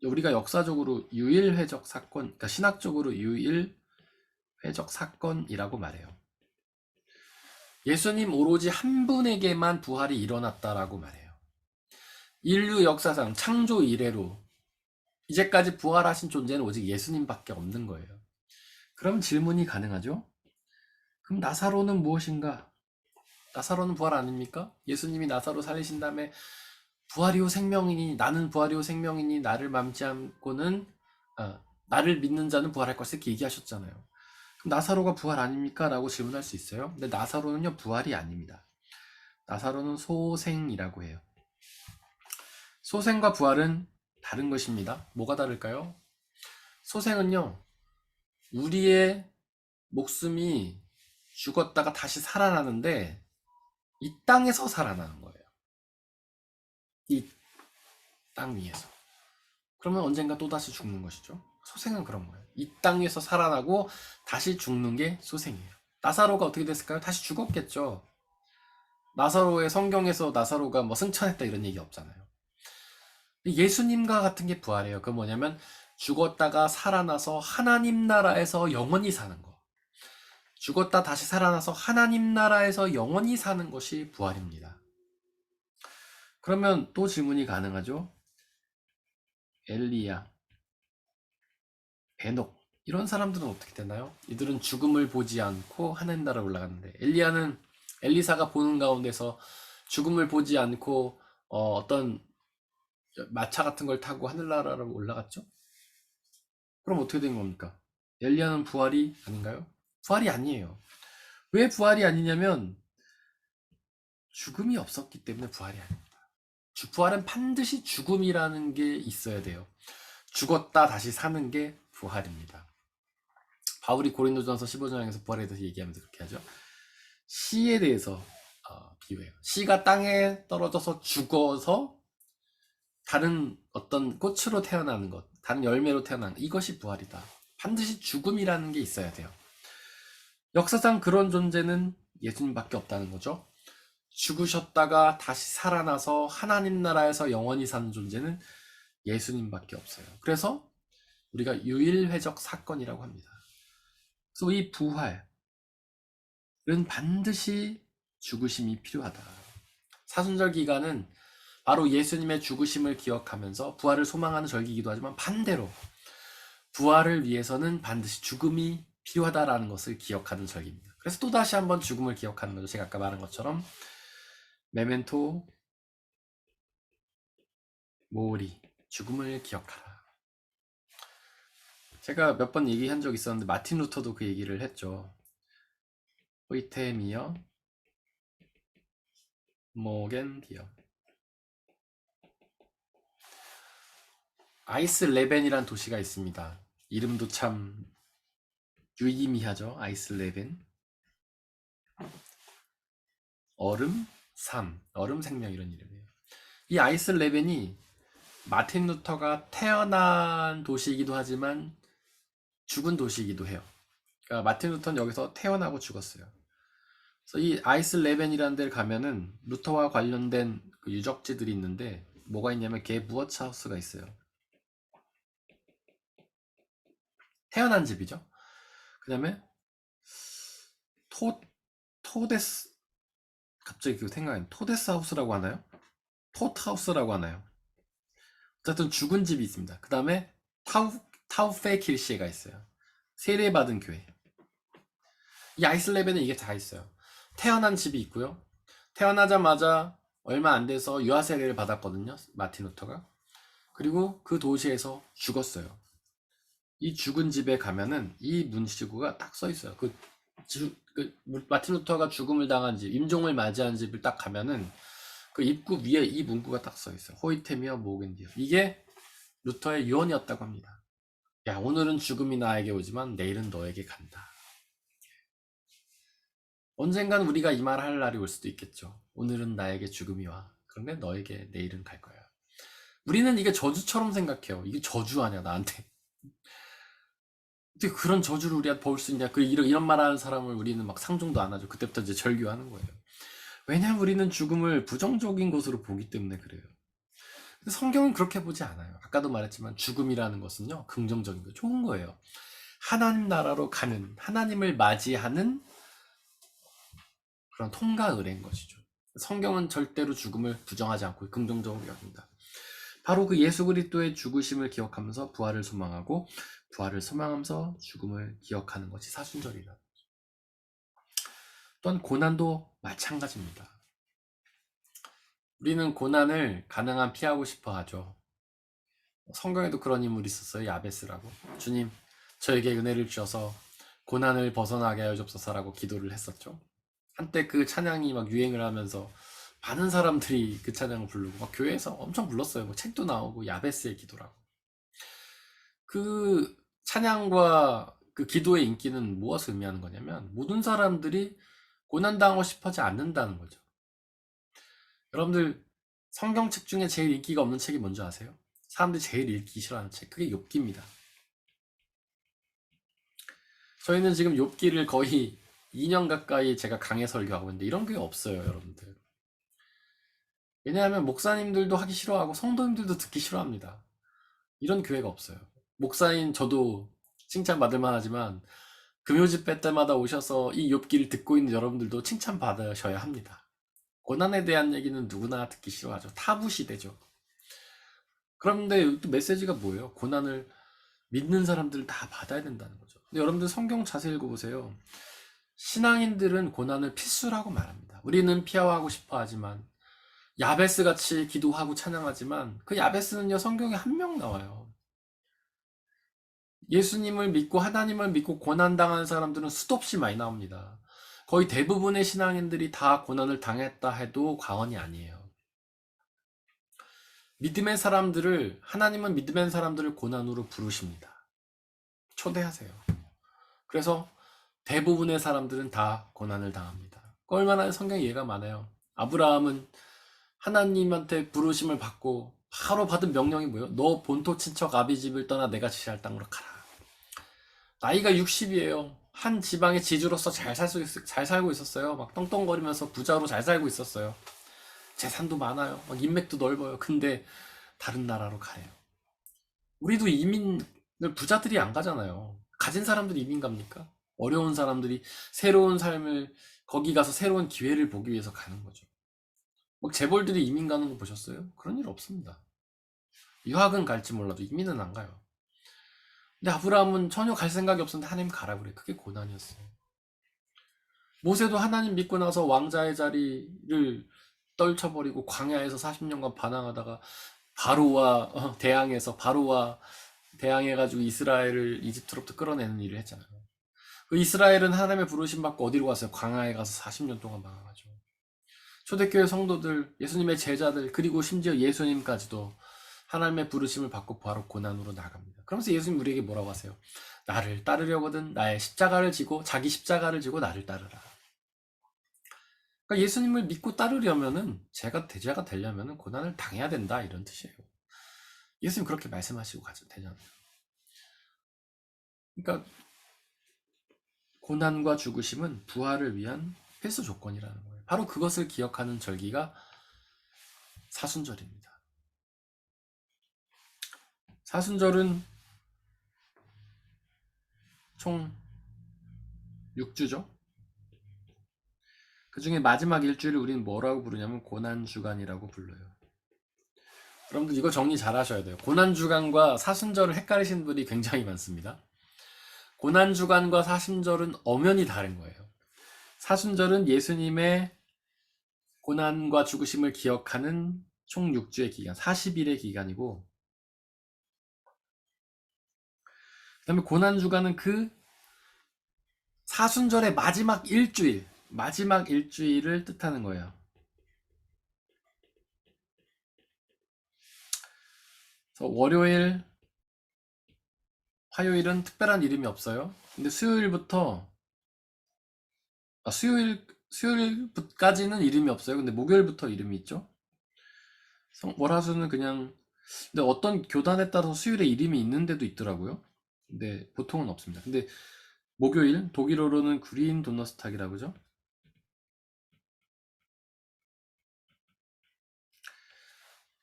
우리가 역사적으로 유일회적 사건, 그러니까 신학적으로 유일회적 사건이라고 말해요. 예수님 오로지 한 분에게만 부활이 일어났다라고 말해요. 인류 역사상 창조 이래로 이제까지 부활하신 존재는 오직 예수님밖에 없는 거예요. 그럼 질문이 가능하죠? 그럼 나사로는 무엇인가? 나사로는 부활 아닙니까? 예수님이 나사로 살리신 다음에 부활이요 생명이니 나는 부활이요 생명이니 나를 맘지 않고는 나를 믿는 자는 부활할 것을 이렇게 얘기하셨잖아요. 그럼 나사로가 부활 아닙니까? 라고 질문할 수 있어요. 근데 나사로는요 부활이 아닙니다. 나사로는 소생이라고 해요. 소생과 부활은 다른 것입니다. 뭐가 다를까요? 소생은요 우리의 목숨이 죽었다가 다시 살아나는데 이 땅에서 살아나는 거예요. 이 땅 위에서. 그러면 언젠가 또다시 죽는 것이죠. 소생은 그런 거예요. 이 땅 위에서 살아나고 다시 죽는 게 소생이에요. 나사로가 어떻게 됐을까요? 다시 죽었겠죠. 나사로의 성경에서 나사로가 뭐 승천했다 이런 얘기 없잖아요. 예수님과 같은 게 부활이에요. 그 뭐냐면 죽었다가 살아나서 하나님 나라에서 영원히 사는 거. 죽었다 다시 살아나서 하나님 나라에서 영원히 사는 것이 부활입니다. 그러면 또 질문이 가능하죠. 엘리야, 에녹 이런 사람들은 어떻게 되나요? 이들은 죽음을 보지 않고 하나님 나라에 올라갔는데 엘리야는 엘리사가 보는 가운데서 죽음을 보지 않고 어떤 마차 같은 걸 타고 하늘나라로 올라갔죠? 그럼 어떻게 된 겁니까? 엘리야는 부활이 아닌가요? 부활이 아니에요. 왜 부활이 아니냐면 죽음이 없었기 때문에 부활이 아닙니다. 부활은 반드시 죽음이라는 게 있어야 돼요. 죽었다 다시 사는 게 부활입니다. 바울이 고린도전서 15장에서 부활에 대해서 얘기하면서 그렇게 하죠. 씨에 대해서 비유해요. 씨가 땅에 떨어져서 죽어서 다른 어떤 꽃으로 태어나는 것, 다른 열매로 태어나는 것, 이것이 부활이다. 반드시 죽음이라는 게 있어야 돼요. 역사상 그런 존재는 예수님밖에 없다는 거죠. 죽으셨다가 다시 살아나서 하나님 나라에서 영원히 사는 존재는 예수님밖에 없어요. 그래서 우리가 유일회적 사건이라고 합니다. 그래서 이 부활은 반드시 죽으심이 필요하다. 사순절 기간은 바로 예수님의 죽으심을 기억하면서 부활을 소망하는 절기이기도 하지만 반대로 부활을 위해서는 반드시 죽음이 필요하다라는 것을 기억하는 절기입니다. 그래서 또다시 한번 죽음을 기억하는 거죠. 제가 아까 말한 것처럼 메멘토 모리, 죽음을 기억하라. 제가 몇 번 얘기한 적 있었는데 마틴 루터도 그 얘기를 했죠. 호이테미어 모겐 디어. 아이슬레벤이란 도시가 있습니다. 이름도 참 유의미하죠. 아이슬레벤. 얼음, 삶, 얼음 생명 이런 이름이에요. 이 아이슬레벤이 마틴 루터가 태어난 도시이기도 하지만 죽은 도시이기도 해요. 그러니까 마틴 루터는 여기서 태어나고 죽었어요. 그래서 이 아이슬레벤이라는 데를 가면은 루터와 관련된 그 유적지들이 있는데 뭐가 있냐면 게부어츠하우스가 있어요. 태어난 집이죠. 그 다음에 토데스, 갑자기 그 생각이 토데스 하우스라고 하나요? 토트하우스라고 하나요? 어쨌든 죽은 집이 있습니다. 그 다음에 타우페 길시에가 있어요. 세례받은 교회. 이 아이슬레벤에 이게 다 있어요. 태어난 집이 있고요. 태어나자마자 얼마 안 돼서 유아 세례를 받았거든요. 마틴 루터가. 그리고 그 도시에서 죽었어요. 이 죽은 집에 가면은 이 문시구가 딱 써 있어요. 마틴 루터가 죽음을 당한 집, 임종을 맞이한 집을 딱 가면은 그 입구 위에 이 문구가 딱 써 있어요. 호이테미어 모겐디어. 이게 루터의 유언이었다고 합니다. 야, 오늘은 죽음이 나에게 오지만 내일은 너에게 간다. 언젠간 우리가 이 말 할 날이 올 수도 있겠죠. 오늘은 나에게 죽음이 와. 그런데 너에게 내일은 갈 거야. 우리는 이게 저주처럼 생각해요. 이게 저주 아니야, 나한테. 어떻게 그런 저주를 우리가 볼 수 있냐. 이런 말 하는 사람을 우리는 막 상종도 안 하죠. 그때부터 이제 절규하는 거예요. 왜냐하면 우리는 죽음을 부정적인 것으로 보기 때문에 그래요. 근데 성경은 그렇게 보지 않아요. 아까도 말했지만 죽음이라는 것은요, 긍정적인 거, 좋은 거예요. 하나님 나라로 가는, 하나님을 맞이하는 그런 통과 의례인 것이죠. 성경은 절대로 죽음을 부정하지 않고 긍정적으로 여긴다. 바로 그 예수 그리스도의 죽으심을 기억하면서 부활을 소망하고 부활을 소망하면서 죽음을 기억하는 것이 사순절이다. 또한 고난도 마찬가지입니다. 우리는 고난을 가능한 피하고 싶어 하죠. 성경에도 그런 인물이 있었어요. 야베스라고. 주님, 저에게 은혜를 주셔서 고난을 벗어나게 하여 주옵소서라고 기도를 했었죠. 한때 그 찬양이 막 유행을 하면서 많은 사람들이 그 찬양을 부르고 막 교회에서 엄청 불렀어요. 뭐 책도 나오고 야베스의 기도라고. 그 찬양과 그 기도의 인기는 무엇을 의미하는 거냐면 모든 사람들이 고난당하고 싶어하지 않는다는 거죠. 여러분들 성경책 중에 제일 인기가 없는 책이 뭔지 아세요? 사람들이 제일 읽기 싫어하는 책, 그게 욥기입니다. 저희는 지금 욥기를 거의 2년 가까이 제가 강해 설교하고 있는데 이런 게 없어요, 여러분들. 왜냐하면 목사님들도 하기 싫어하고 성도님들도 듣기 싫어합니다. 이런 교회가 없어요. 목사인 저도 칭찬받을 만하지만 금요 집회 때마다 오셔서 이 욥기를 듣고 있는 여러분들도 칭찬받으셔야 합니다. 고난에 대한 얘기는 누구나 듣기 싫어하죠. 타부 시대죠. 그런데 또 메시지가 뭐예요? 고난을 믿는 사람들 다 받아야 된다는 거죠. 근데 여러분들 성경 자세히 읽어보세요. 신앙인들은 고난을 필수라고 말합니다. 우리는 피하고 싶어 하지만 야베스 같이 기도하고 찬양하지만 그 야베스는요 성경에 한 명 나와요. 예수님을 믿고 하나님을 믿고 고난당한 사람들은 수도 없이 많이 나옵니다. 거의 대부분의 신앙인들이 다 고난을 당했다 해도 과언이 아니에요. 믿음의 사람들을, 하나님은 믿음의 사람들을 고난으로 부르십니다. 초대하세요. 그래서 대부분의 사람들은 다 고난을 당합니다. 얼마나 성경 예가 많아요. 아브라함은 하나님한테 부르심을 받고 바로 받은 명령이 뭐예요? 너 본토 친척 아비 집을 떠나 내가 지시할 땅으로 가라. 나이가 60이에요. 한 지방의 지주로서 잘 살고 있었어요. 막 떵떵거리면서 부자로 잘 살고 있었어요. 재산도 많아요. 막 인맥도 넓어요. 근데 다른 나라로 가요. 우리도 이민을 부자들이 안 가잖아요. 가진 사람들이 이민 갑니까? 어려운 사람들이 새로운 삶을 거기 가서 새로운 기회를 보기 위해서 가는 거죠. 뭐 재벌들이 이민 가는 거 보셨어요? 그런 일 없습니다. 유학은 갈지 몰라도 이민은 안 가요. 근데 아브라함은 전혀 갈 생각이 없었는데 하나님 가라 그래. 그게 고난이었어요. 모세도 하나님 믿고 나서 왕자의 자리를 떨쳐버리고 광야에서 40년간 반항하다가 바로와 대항해서 바로와 대항해가지고 이스라엘을 이집트로부터 끌어내는 일을 했잖아요. 그 이스라엘은 하나님의 부르심 받고 어디로 갔어요? 광야에 가서 40년 동안 방황하죠. 초대교회 성도들, 예수님의 제자들, 그리고 심지어 예수님까지도 하나님의 부르심을 받고 바로 고난으로 나갑니다. 그러면서 예수님 우리에게 뭐라고 하세요? 나를 따르려거든 나의 십자가를 지고 자기 십자가를 지고 나를 따르라. 그러니까 예수님을 믿고 따르려면은 제가 되려면은 고난을 당해야 된다 이런 뜻이에요. 예수님 그렇게 말씀하시고 가죠 되잖아요. 그러니까 고난과 죽으심은 부활을 위한 필수 조건이라는 거예요. 바로 그것을 기억하는 절기가 사순절입니다. 사순절은 총 6주죠. 그 중에 마지막 일주일을 우리는 뭐라고 부르냐면 고난주간이라고 불러요. 여러분들 이거 정리 잘 하셔야 돼요. 고난주간과 사순절을 헷갈리시는 분이 굉장히 많습니다. 고난주간과 사순절은 엄연히 다른 거예요. 사순절은 예수님의 고난과 죽으심을 기억하는 총 6주의 기간, 40일의 기간이고, 그 다음에 고난주간은 그 사순절의 마지막 일주일을 뜻하는 거예요. 그래서 월요일, 화요일은 특별한 이름이 없어요. 근데 수요일까지는 이름이 없어요. 근데 목요일부터 이름이 있죠. 월화수는 그냥, 근데 어떤 교단에 따라서 수요일에 이름이 있는 데도 있더라고요. 근데 보통은 없습니다. 근데 목요일, 독일어로는 그린 도너스탁이라고 그러죠.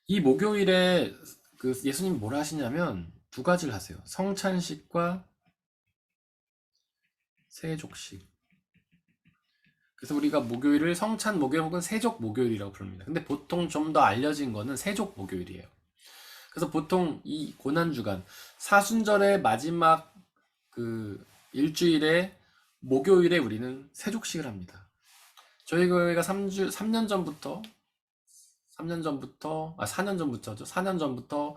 이 목요일에 그 예수님이 뭘 하시냐면 두 가지를 하세요. 성찬식과 세족식. 그래서 우리가 목요일을 성찬 목요일 혹은 세족 목요일이라고 부릅니다. 근데 보통 좀 더 알려진 거는 세족 목요일이에요. 그래서 보통 이 고난주간 사순절의 마지막 그 일주일에 목요일에 우리는 세족식을 합니다. 저희 교회가 4년 전부터죠. 4년 전부터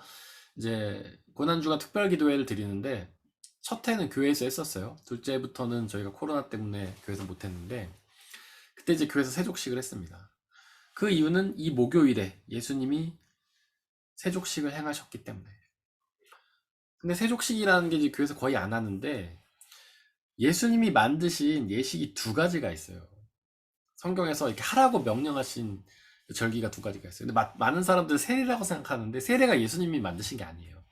이제 고난주간 특별기도회를 드리는데 첫 해는 교회에서 했었어요. 둘째 해부터는 저희가 코로나 때문에 교회에서 못했는데 그때 이제 교회에서 세족식을 했습니다. 그 이유는 이 목요일에 예수님이 세족식을 행하셨기 때문에. 근데 세족식이라는 게 이제 교회에서 거의 안 하는데 예수님이 만드신 예식이 두 가지가 있어요. 성경에서 이렇게 하라고 명령하신 절기가 두 가지가 있어요. 근데 많은 사람들은 세례라고 생각하는데 세례가 예수님이 만드신 게 아니에요.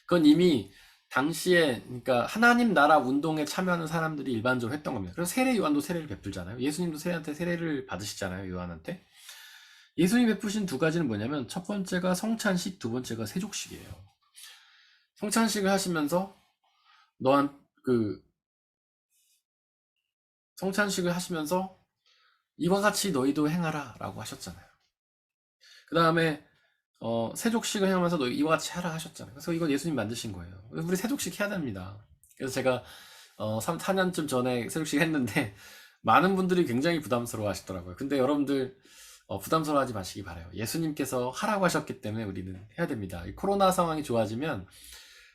그건 이미 당시에 그러니까 하나님 나라 운동에 참여하는 사람들이 일반적으로 했던 겁니다. 그래서 세례 요한도 세례를 베풀잖아요. 예수님도 세례한테 세례를 받으시잖아요. 요한한테. 예수님이 베푸신 두 가지는 뭐냐면 첫 번째가 성찬식, 두 번째가 세족식이에요. 성찬식을 하시면서 너한 그 성찬식을 하시면서 이와 같이 너희도 행하라 라고 하셨잖아요. 그 다음에 세족식을 행하면서 너 이와 같이 하라 하셨잖아요. 그래서 이건 예수님 만드신 거예요. 우리 세족식 해야 됩니다. 그래서 제가 4년쯤 전에 세족식 했는데 많은 분들이 굉장히 부담스러워 하시더라고요. 근데 여러분들 부담스러워 하지 마시기 바라요. 예수님께서 하라고 하셨기 때문에 우리는 해야 됩니다. 이 코로나 상황이 좋아지면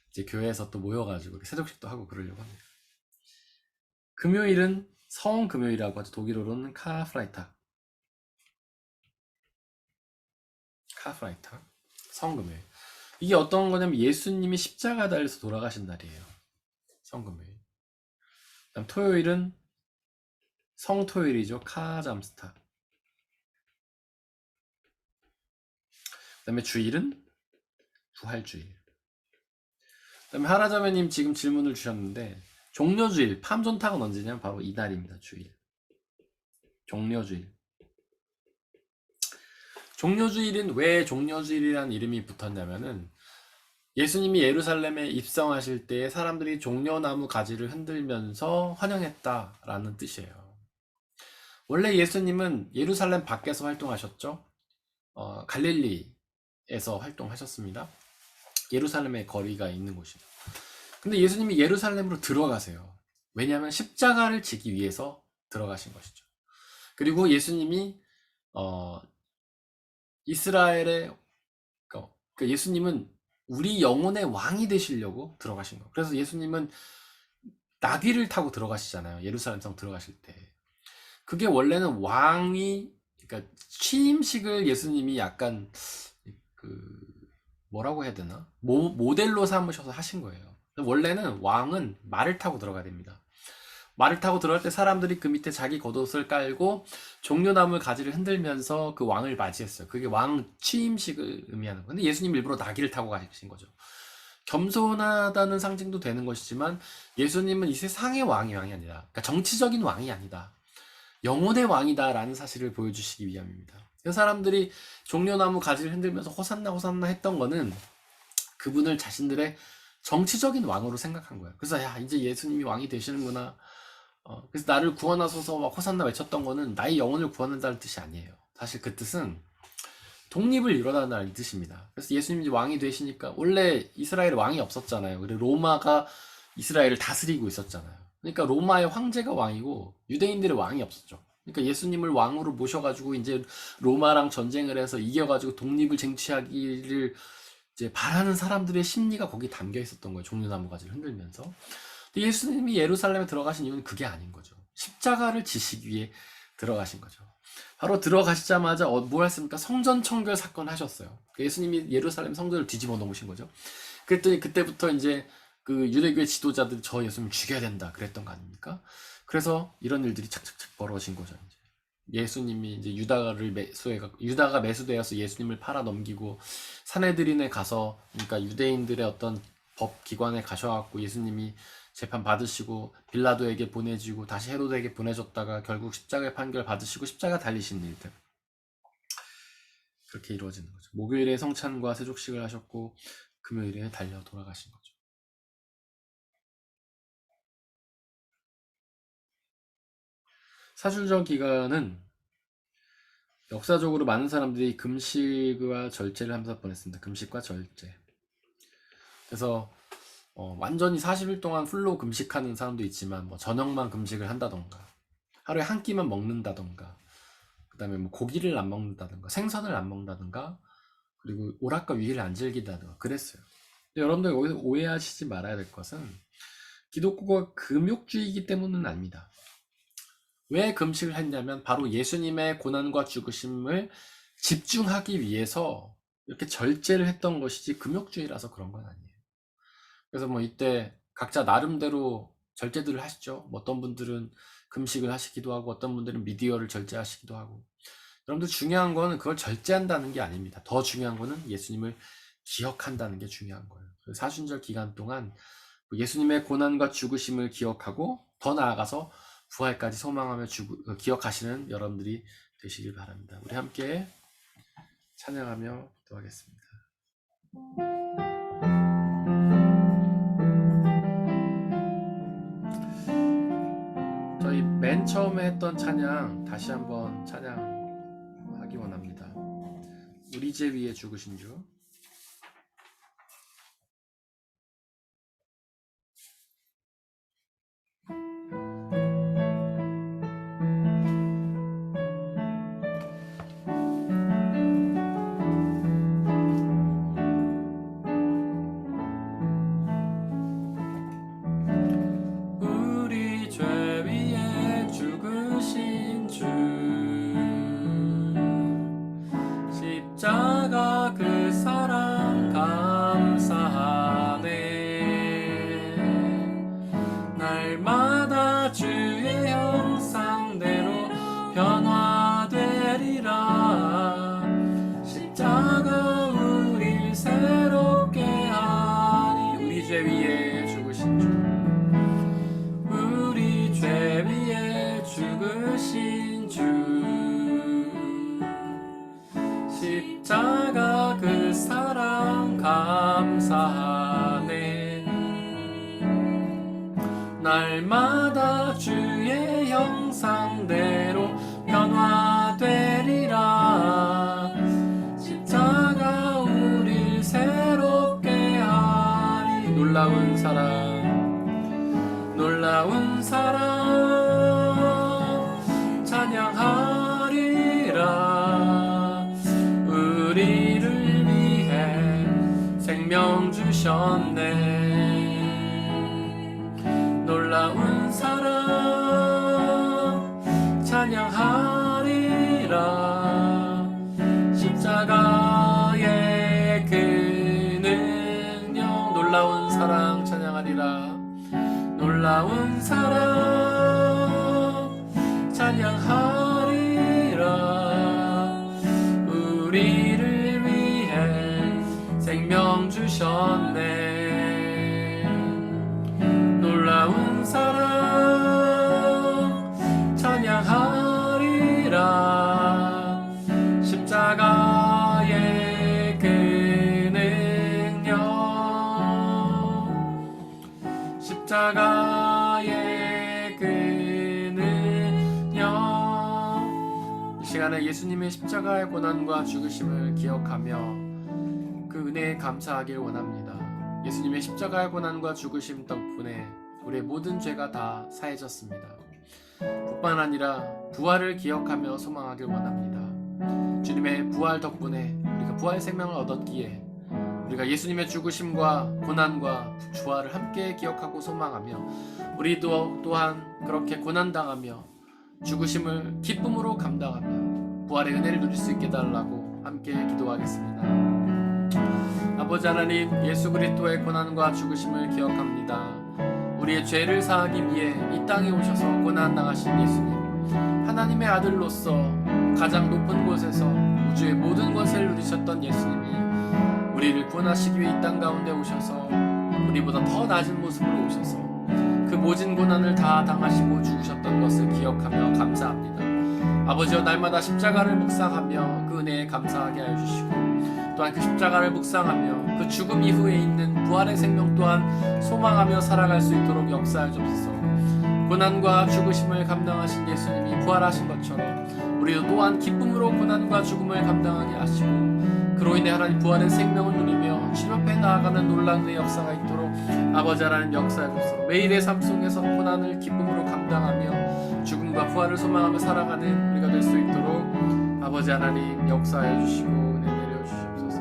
이제 교회에서 또 모여가지고 세족식도 하고 그러려고 합니다. 금요일은 성금요일이라고 하죠. 독일어로는 카프라이탁. 성금요일. 이게 어떤 거냐면 예수님이 십자가 달려서 돌아가신 날이에요. 성금요일. 그다음 토요일은 성토요일이죠. 카잠스탁. 그다음에 주일은 부활주일. 그다음에 하라자매님 지금 질문을 주셨는데 종려주일, 팜존탁은 언제냐면 바로 이날입니다. 주일. 종려주일. 종려주일은 왜 종려주일이라는 이름이 붙었냐면은 예수님이 예루살렘에 입성하실 때 사람들이 종려나무 가지를 흔들면서 환영했다라는 뜻이에요. 원래 예수님은 예루살렘 밖에서 활동하셨죠. 갈릴리에서 활동하셨습니다. 예루살렘의 거리가 있는 곳이죠. 근데 예수님이 예루살렘으로 들어가세요. 왜냐하면 십자가를 지기 위해서 들어가신 것이죠. 그리고 예수님이 이스라엘의 예수님은 우리 영혼의 왕이 되시려고 들어가신 거예요. 그래서 예수님은 나귀를 타고 들어가시잖아요. 예루살렘 성 들어가실 때. 그게 원래는 왕이, 그러니까 취임식을 예수님이 약간 뭐라고 해야 되나? 모델로 삼으셔서 하신 거예요. 원래는 왕은 말을 타고 들어가야 됩니다. 말을 타고 들어갈 때 사람들이 그 밑에 자기 겉옷을 깔고 종려나무 가지를 흔들면서 그 왕을 맞이했어요. 그게 왕 취임식을 의미하는 거예요. 근데 예수님 일부러 나귀를 타고 가신 거죠. 겸손하다는 상징도 되는 것이지만 예수님은 이 세상의 왕이 아니라, 그러니까 정치적인 왕이 아니다. 영혼의 왕이다라는 사실을 보여주시기 위함입니다. 그 사람들이 종려나무 가지를 흔들면서 호산나 호산나 했던 거는 그분을 자신들의 정치적인 왕으로 생각한 거예요. 그래서 야, 이제 예수님이 왕이 되시는구나. 그래서 나를 구원하소서 막 호산나 외쳤던 거는 나의 영혼을 구원한다는 뜻이 아니에요. 사실 그 뜻은 독립을 이뤄달라는 뜻입니다. 그래서 예수님이 왕이 되시니까, 원래 이스라엘에 왕이 없었잖아요. 그리고 로마가 이스라엘을 다스리고 있었잖아요. 그러니까 로마의 황제가 왕이고 유대인들의 왕이 없었죠. 그러니까 예수님을 왕으로 모셔가지고 이제 로마랑 전쟁을 해서 이겨가지고 독립을 쟁취하기를 이제 바라는 사람들의 심리가 거기 담겨 있었던 거예요. 종려나무 가지를 흔들면서. 근데 예수님이 예루살렘에 들어가신 이유는 그게 아닌 거죠. 십자가를 지시기 위해 들어가신 거죠. 바로 들어가시자마자 뭐 했습니까? 성전 청결 사건 하셨어요. 예수님이 예루살렘 성전을 뒤집어 놓으신 거죠. 그랬더니 그때부터 이제 그 유대교의 지도자들이 저 예수님 죽여야 된다 그랬던 거 아닙니까? 그래서 이런 일들이 착착착 벌어진 거죠. 이제. 예수님이 이제 유다가 매수되어서 예수님을 팔아 넘기고 사내들인에 가서, 그러니까 유대인들의 어떤 법 기관에 가셔갖고 예수님이 재판 받으시고 빌라도에게 보내지고 다시 헤로드에게 보내졌다가 결국 십자가의 판결 받으시고 십자가 달리신 일들, 그렇게 이루어지는 거죠. 목요일에 성찬과 세족식을 하셨고 금요일에 달려 돌아가신 거죠. 사순절 기간은 역사적으로 많은 사람들이 금식과 절제를 하면서 보냈습니다. 금식과 절제. 그래서 완전히 40일 동안 풀로 금식하는 사람도 있지만, 뭐 저녁만 금식을 한다던가, 하루에 한 끼만 먹는다던가, 그 다음에 뭐 고기를 안 먹는다던가, 생선을 안 먹는다던가, 그리고 오락과 위를 안 즐긴다던가 그랬어요. 근데 여러분들 여기서 오해하시지 말아야 될 것은 기독교가 금욕주의이기 때문은 아닙니다. 왜 금식을 했냐면 바로 예수님의 고난과 죽으심을 집중하기 위해서 이렇게 절제를 했던 것이지 금욕주의라서 그런 건 아니에요. 그래서 뭐 이때 각자 나름대로 절제들을 하시죠. 뭐 어떤 분들은 금식을 하시기도 하고 어떤 분들은 미디어를 절제하시기도 하고. 여러분들 중요한 거는 그걸 절제한다는 게 아닙니다. 더 중요한 거는 예수님을 기억한다는 게 중요한 거예요. 사순절 기간 동안 예수님의 고난과 죽으심을 기억하고 더 나아가서 부활까지 소망하며 기억하시는 여러분들이 되시길 바랍니다. 우리 함께 찬양하며 기도하겠습니다. 저희 맨 처음에 했던 찬양 다시 한번 찬양하기 원합니다. 우리 죄 위에 죽으신 주. 십자가 그 사랑 감사하네. 날마다 주의 형상대로 변화되리라. 십자가 우릴 새롭게 하니. 우리 죄 위에 죽으신 주, 우리 죄 위에 죽으신 주. 십자가 그 사랑 감사하네. 날마다 주의 형상대로 변화되리라. 십자가 우릴 새롭게 하리. 놀라운 사랑, 놀라운 사랑, 생명 주셨네. 놀라운 사랑 찬양하리라. 십자가의 그 능력 놀라운 사랑 찬양하리라. 놀라운 사랑 찬양하리라. 우리를 위해 생명 주셨네. 놀라운 사랑 찬양하리라. 십자가의 그 능력 십자가의 그 능력. 이 시간에 예수님의 십자가의 고난과 죽으심을 기억하며 그 은혜에 감사하길 원합니다. 예수님의 십자가의 고난과 죽으심 덕분에 우리의 모든 죄가 다 사해졌습니다. 뿐만 아니라 부활을 기억하며 소망하길 원합니다. 주님의 부활 덕분에 우리가 부활 생명을 얻었기에 우리가 예수님의 죽으심과 고난과 부활을 함께 기억하고 소망하며 우리도 또한 그렇게 고난당하며 죽으심을 기쁨으로 감당하며 부활의 은혜를 누릴 수 있게 해달라고 함께 기도하겠습니다. 아버지 하나님, 예수 그리스도의 고난과 죽으심을 기억합니다. 우리의 죄를 사하기 위해 이 땅에 오셔서 고난당하신 예수님, 하나님의 아들로서 가장 높은 곳에서 우주의 모든 것을 누리셨던 예수님이 우리를 구원하시기 위해 이 땅 가운데 오셔서 우리보다 더 낮은 모습으로 오셔서 그 모진 고난을 다 당하시고 죽으셨던 것을 기억하며 감사합니다. 아버지여, 날마다 십자가를 묵상하며 그 은혜에 감사하게 하여 주시고 또한 그 십자가를 묵상하며 그 죽음 이후에 있는 부활의 생명 또한 소망하며 살아갈 수 있도록 역사해 주옵소서. 고난과 죽으심을 감당하신 예수님이 부활하신 것처럼 우리도 또한 기쁨으로 고난과 죽음을 감당하게 하시고 그로 인해 하나님 부활의 생명을 누리며 주님 앞에 나아가는 놀라운 의 역사가 있도록 아버지 하나님 역사해 주옵소서. 매일의 삶 속에서 고난을 기쁨으로 감당하며 죽음과 부활을 소망하며 살아가는 우리가 될 수 있도록 아버지 하나님 역사해 주시고 은혜 내려 주시옵소서.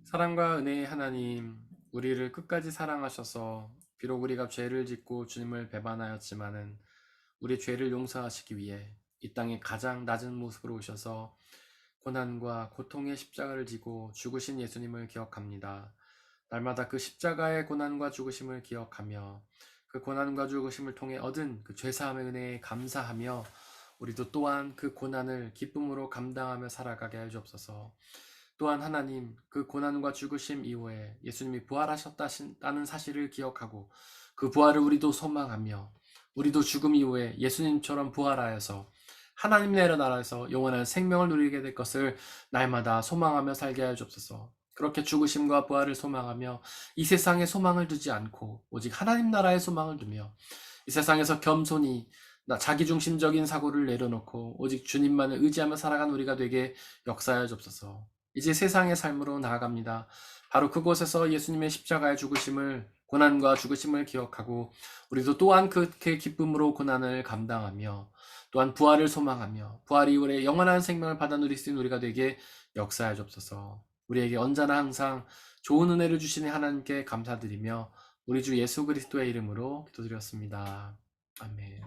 사랑과 은혜의 하나님, 우리를 끝까지 사랑하셔서 비록 우리가 죄를 짓고 주님을 배반하였지만은 우리 죄를 용서하시기 위해 이 땅에 가장 낮은 모습으로 오셔서 고난과 고통의 십자가를 지고 죽으신 예수님을 기억합니다. 날마다 그 십자가의 고난과 죽으심을 기억하며 그 고난과 죽으심을 통해 얻은 그 죄사함의 은혜에 감사하며 우리도 또한 그 고난을 기쁨으로 감당하며 살아가게 해 주옵소서. 또한 하나님, 그 고난과 죽으심 이후에 예수님이 부활하셨다는 사실을 기억하고 그 부활을 우리도 소망하며 우리도 죽음 이후에 예수님처럼 부활하여서 하나님 나라에서 영원한 생명을 누리게 될 것을 날마다 소망하며 살게 하여 주옵소서. 그렇게 죽으심과 부활을 소망하며 이 세상에 소망을 두지 않고 오직 하나님 나라의 소망을 두며 이 세상에서 겸손히 자기중심적인 사고를 내려놓고 오직 주님만을 의지하며 살아간 우리가 되게 역사하여 주옵소서. 이제 세상의 삶으로 나아갑니다. 바로 그곳에서 예수님의 십자가의 죽으심을, 고난과 죽으심을 기억하고 우리도 또한 그 기쁨으로 고난을 감당하며 또한 부활을 소망하며 부활 이후에 영원한 생명을 받아 누릴 수 있는 우리가 되게 역사하여 주옵소서. 우리에게 언제나 항상 좋은 은혜를 주시는 하나님께 감사드리며 우리 주 예수 그리스도의 이름으로 기도드렸습니다. 아멘.